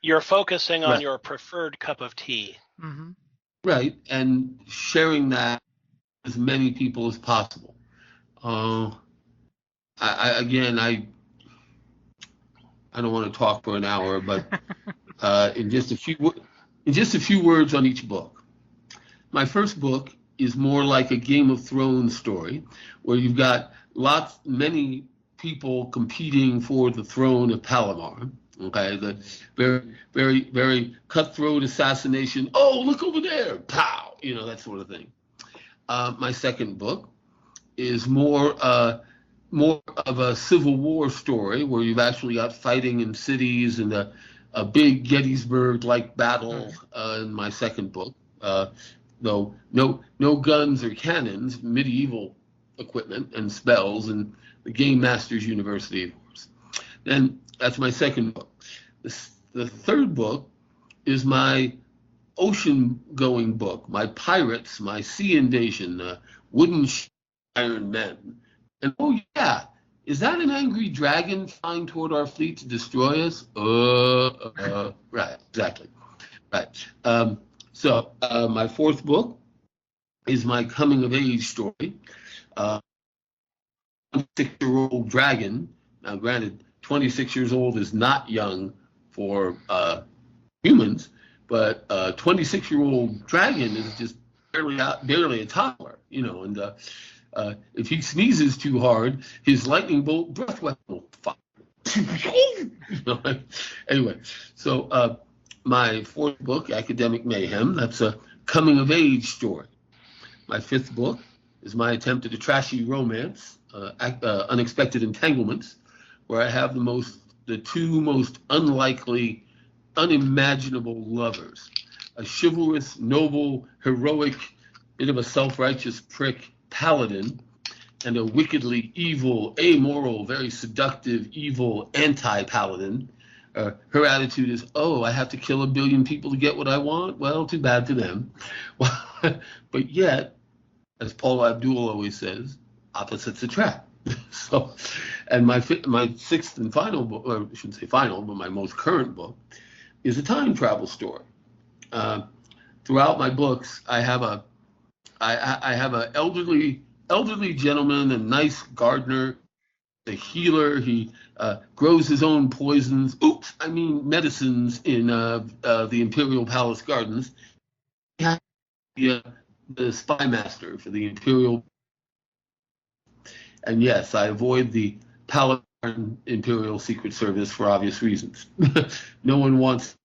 You're focusing on your preferred cup of tea. Mm-hmm. Right, and sharing that with as many people as possible. I don't want to talk for an hour, but in just a few words on each book. My first book is more like a Game of Thrones story, where you've got many people competing for the throne of Palomar. Okay, the very, very, very cutthroat assassination. Oh, look over there! Pow! That sort of thing. My second book is more of a Civil War story, where you've actually got fighting in cities and a big Gettysburg-like battle in my second book. Though no guns or cannons, medieval equipment and spells, and the Game Masters University, of course. Then that's my second book. The third book is my ocean-going book, my pirates, my sea invasion, wooden iron men. And oh yeah, is that an angry dragon flying toward our fleet to destroy us? Right, exactly. Right. So my fourth book is my coming-of-age story. 26-year-old dragon. Now, granted, 26 years old is not young for humans, but a 26-year-old dragon is just barely a toddler, and if he sneezes too hard, his lightning bolt breath weapon will fire. Anyway, so my fourth book, Academic Mayhem, that's a coming-of-age story. My fifth book is my attempt at a trashy romance, Unexpected Entanglements, where I have the two most unlikely, unimaginable lovers. A chivalrous, noble, heroic, bit of a self-righteous prick paladin, and a wickedly evil, amoral, very seductive, evil anti-paladin. Her attitude is, oh, I have to kill 1 billion people to get what I want? Well, too bad for them. But yet, as Paula Abdul always says, opposites attract. So, and my sixth and final book, or I shouldn't say final, but my most current book, is a time travel story. Throughout my books, I have a elderly gentleman, a nice gardener, a healer. He grows his own poisons. Medicines in the Imperial Palace Gardens. He has the spy master for the Imperial. And yes, I avoid the Palomar Imperial Secret Service for obvious reasons. No one wants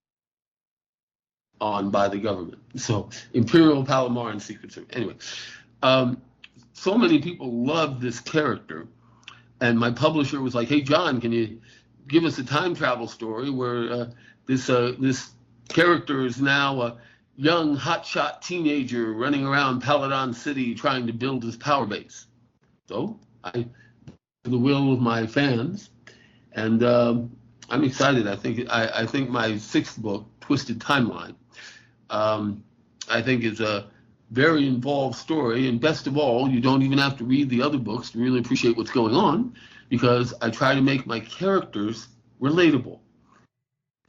on by the government. So Imperial Palomar and Secret Service. Anyway, so many people love this character, and my publisher was like, "Hey, John, can you give us a time travel story where this character is now young hotshot teenager running around Paladon City trying to build his power base. So I the will of my fans, and I'm excited. I think my 6th book, Twisted Timeline, I think is a very involved story, and best of all, you don't even have to read the other books to really appreciate what's going on, because I try to make my characters relatable.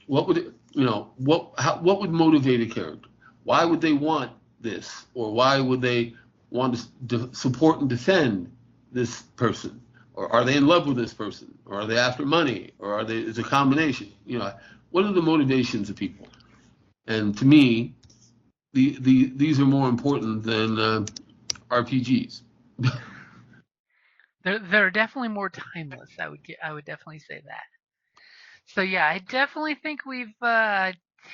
What would what would motivate a character? Why would they want this, or why would they want to support and defend this person? Or are they in love with this person? Or are they after money? Or is it a combination? What are the motivations of people? And to me, these are more important than RPGs. They're definitely more timeless. I would definitely say that. So yeah, I definitely think we've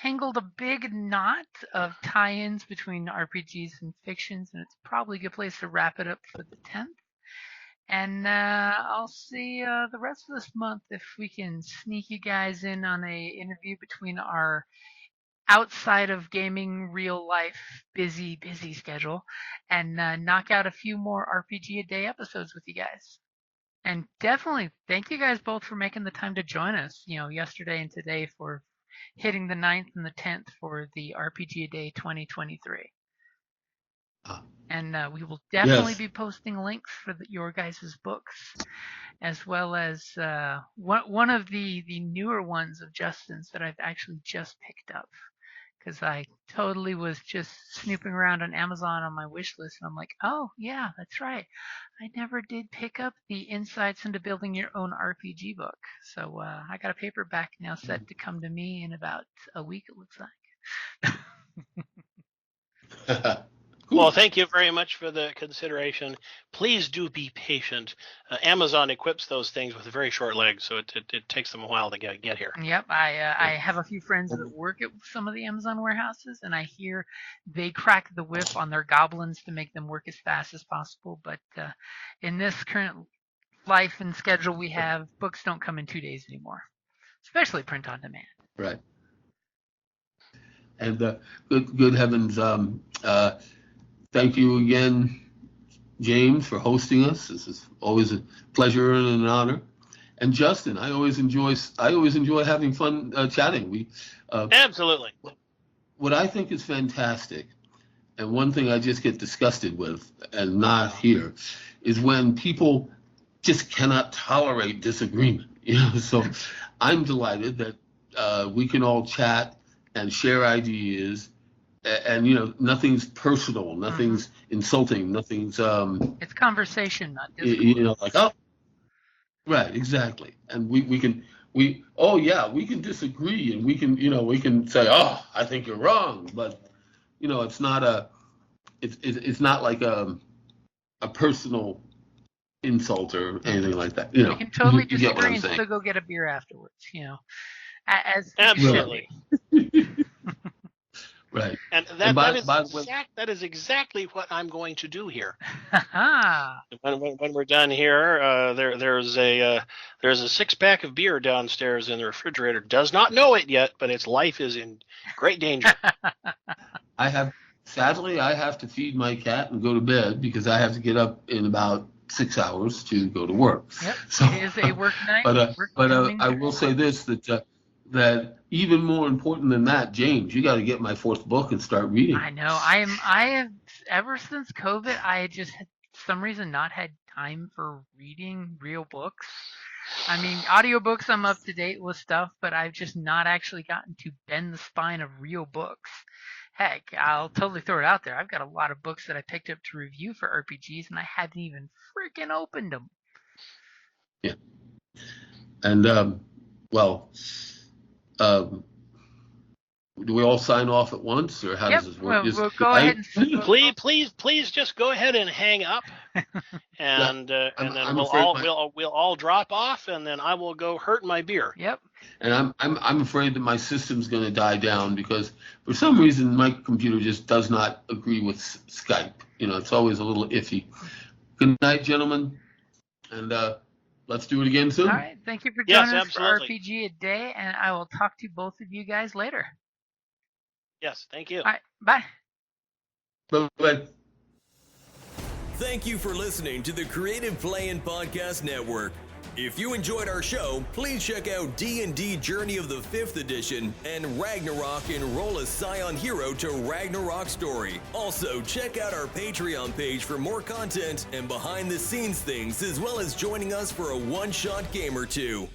tangled a big knot of tie-ins between RPGs and fictions, and it's probably a good place to wrap it up for the 10th. And I'll see the rest of this month if we can sneak you guys in on a interview between our outside of gaming, real life, busy schedule, and knock out a few more RPG-A-Day episodes with you guys. And definitely thank you guys both for making the time to join us, yesterday and today, for hitting the 9th and the 10th for the RPG-A-Day 2023. And we will definitely be posting links for your guys' books, as well as one of the newer ones of Justin's that I've actually just picked up, because I totally was just snooping around on Amazon on my wish list, and I'm like, oh yeah, that's right, I never did pick up the Insights into Building Your Own RPG book. So I got a paperback now set to come to me in about a week, it looks like. Well, thank you very much for the consideration. Please do be patient. Amazon equips those things with very short legs, so it takes them a while to get here. Yep, I have a few friends that work at some of the Amazon warehouses, and I hear they crack the whip on their goblins to make them work as fast as possible. But in this current life and schedule we have, books don't come in 2 days anymore, especially print on demand. Right. And good heavens, thank you again, James, for hosting us. This is always a pleasure and an honor. And Justin, I always enjoy having fun chatting. Absolutely. What I think is fantastic, and one thing I just get disgusted with, and not here, is when people just cannot tolerate disagreement. So I'm delighted that we can all chat and share ideas. And nothing's personal, nothing's insulting, nothing's it's conversation, not discourse. Right, exactly. And we can disagree, and we can say, oh, I think you're wrong, but it's not it's not like a personal insult or anything like that. We can totally disagree and still go get a beer afterwards, as absolutely. Right. And that is exactly what I'm going to do here. when we're done here, there's a 6-pack of beer downstairs in the refrigerator. Does not know it yet, but its life is in great danger. Sadly, I have to feed my cat and go to bed because I have to get up in about 6 hours to go to work. Yep. So, it is a work night. But I will say this, that even more important than that, James, you got to get my 4th book and start reading. I know. I have ever since COVID, I just had, for some reason, not had time for reading real books. I mean, audiobooks, I'm up to date with stuff, but I've just not actually gotten to bend the spine of real books. Heck, I'll totally throw it out there. I've got a lot of books that I picked up to review for RPGs, and I hadn't even freaking opened them. Yeah. And, do we all sign off at once, or how does this work? We'll go ahead and please just go ahead and hang up, and then we'll all drop off, and then I will go hurt my beer. Yep. And I'm afraid that my system's going to die down because for some reason my computer just does not agree with Skype. It's always a little iffy. Good night, gentlemen, and let's do it again soon. All right. Thank you for joining us for RPG-A-Day, and I will talk to both of you guys later. Yes, thank you. All right, bye. Bye-bye. Thank you for listening to the Creative Play-In Podcast Network. If you enjoyed our show, please check out D&D Journey of the 5th Edition and Ragnarok Enroll a Scion Hero to Ragnarok Story. Also, check out our Patreon page for more content and behind-the-scenes things, as well as joining us for a one-shot game or two.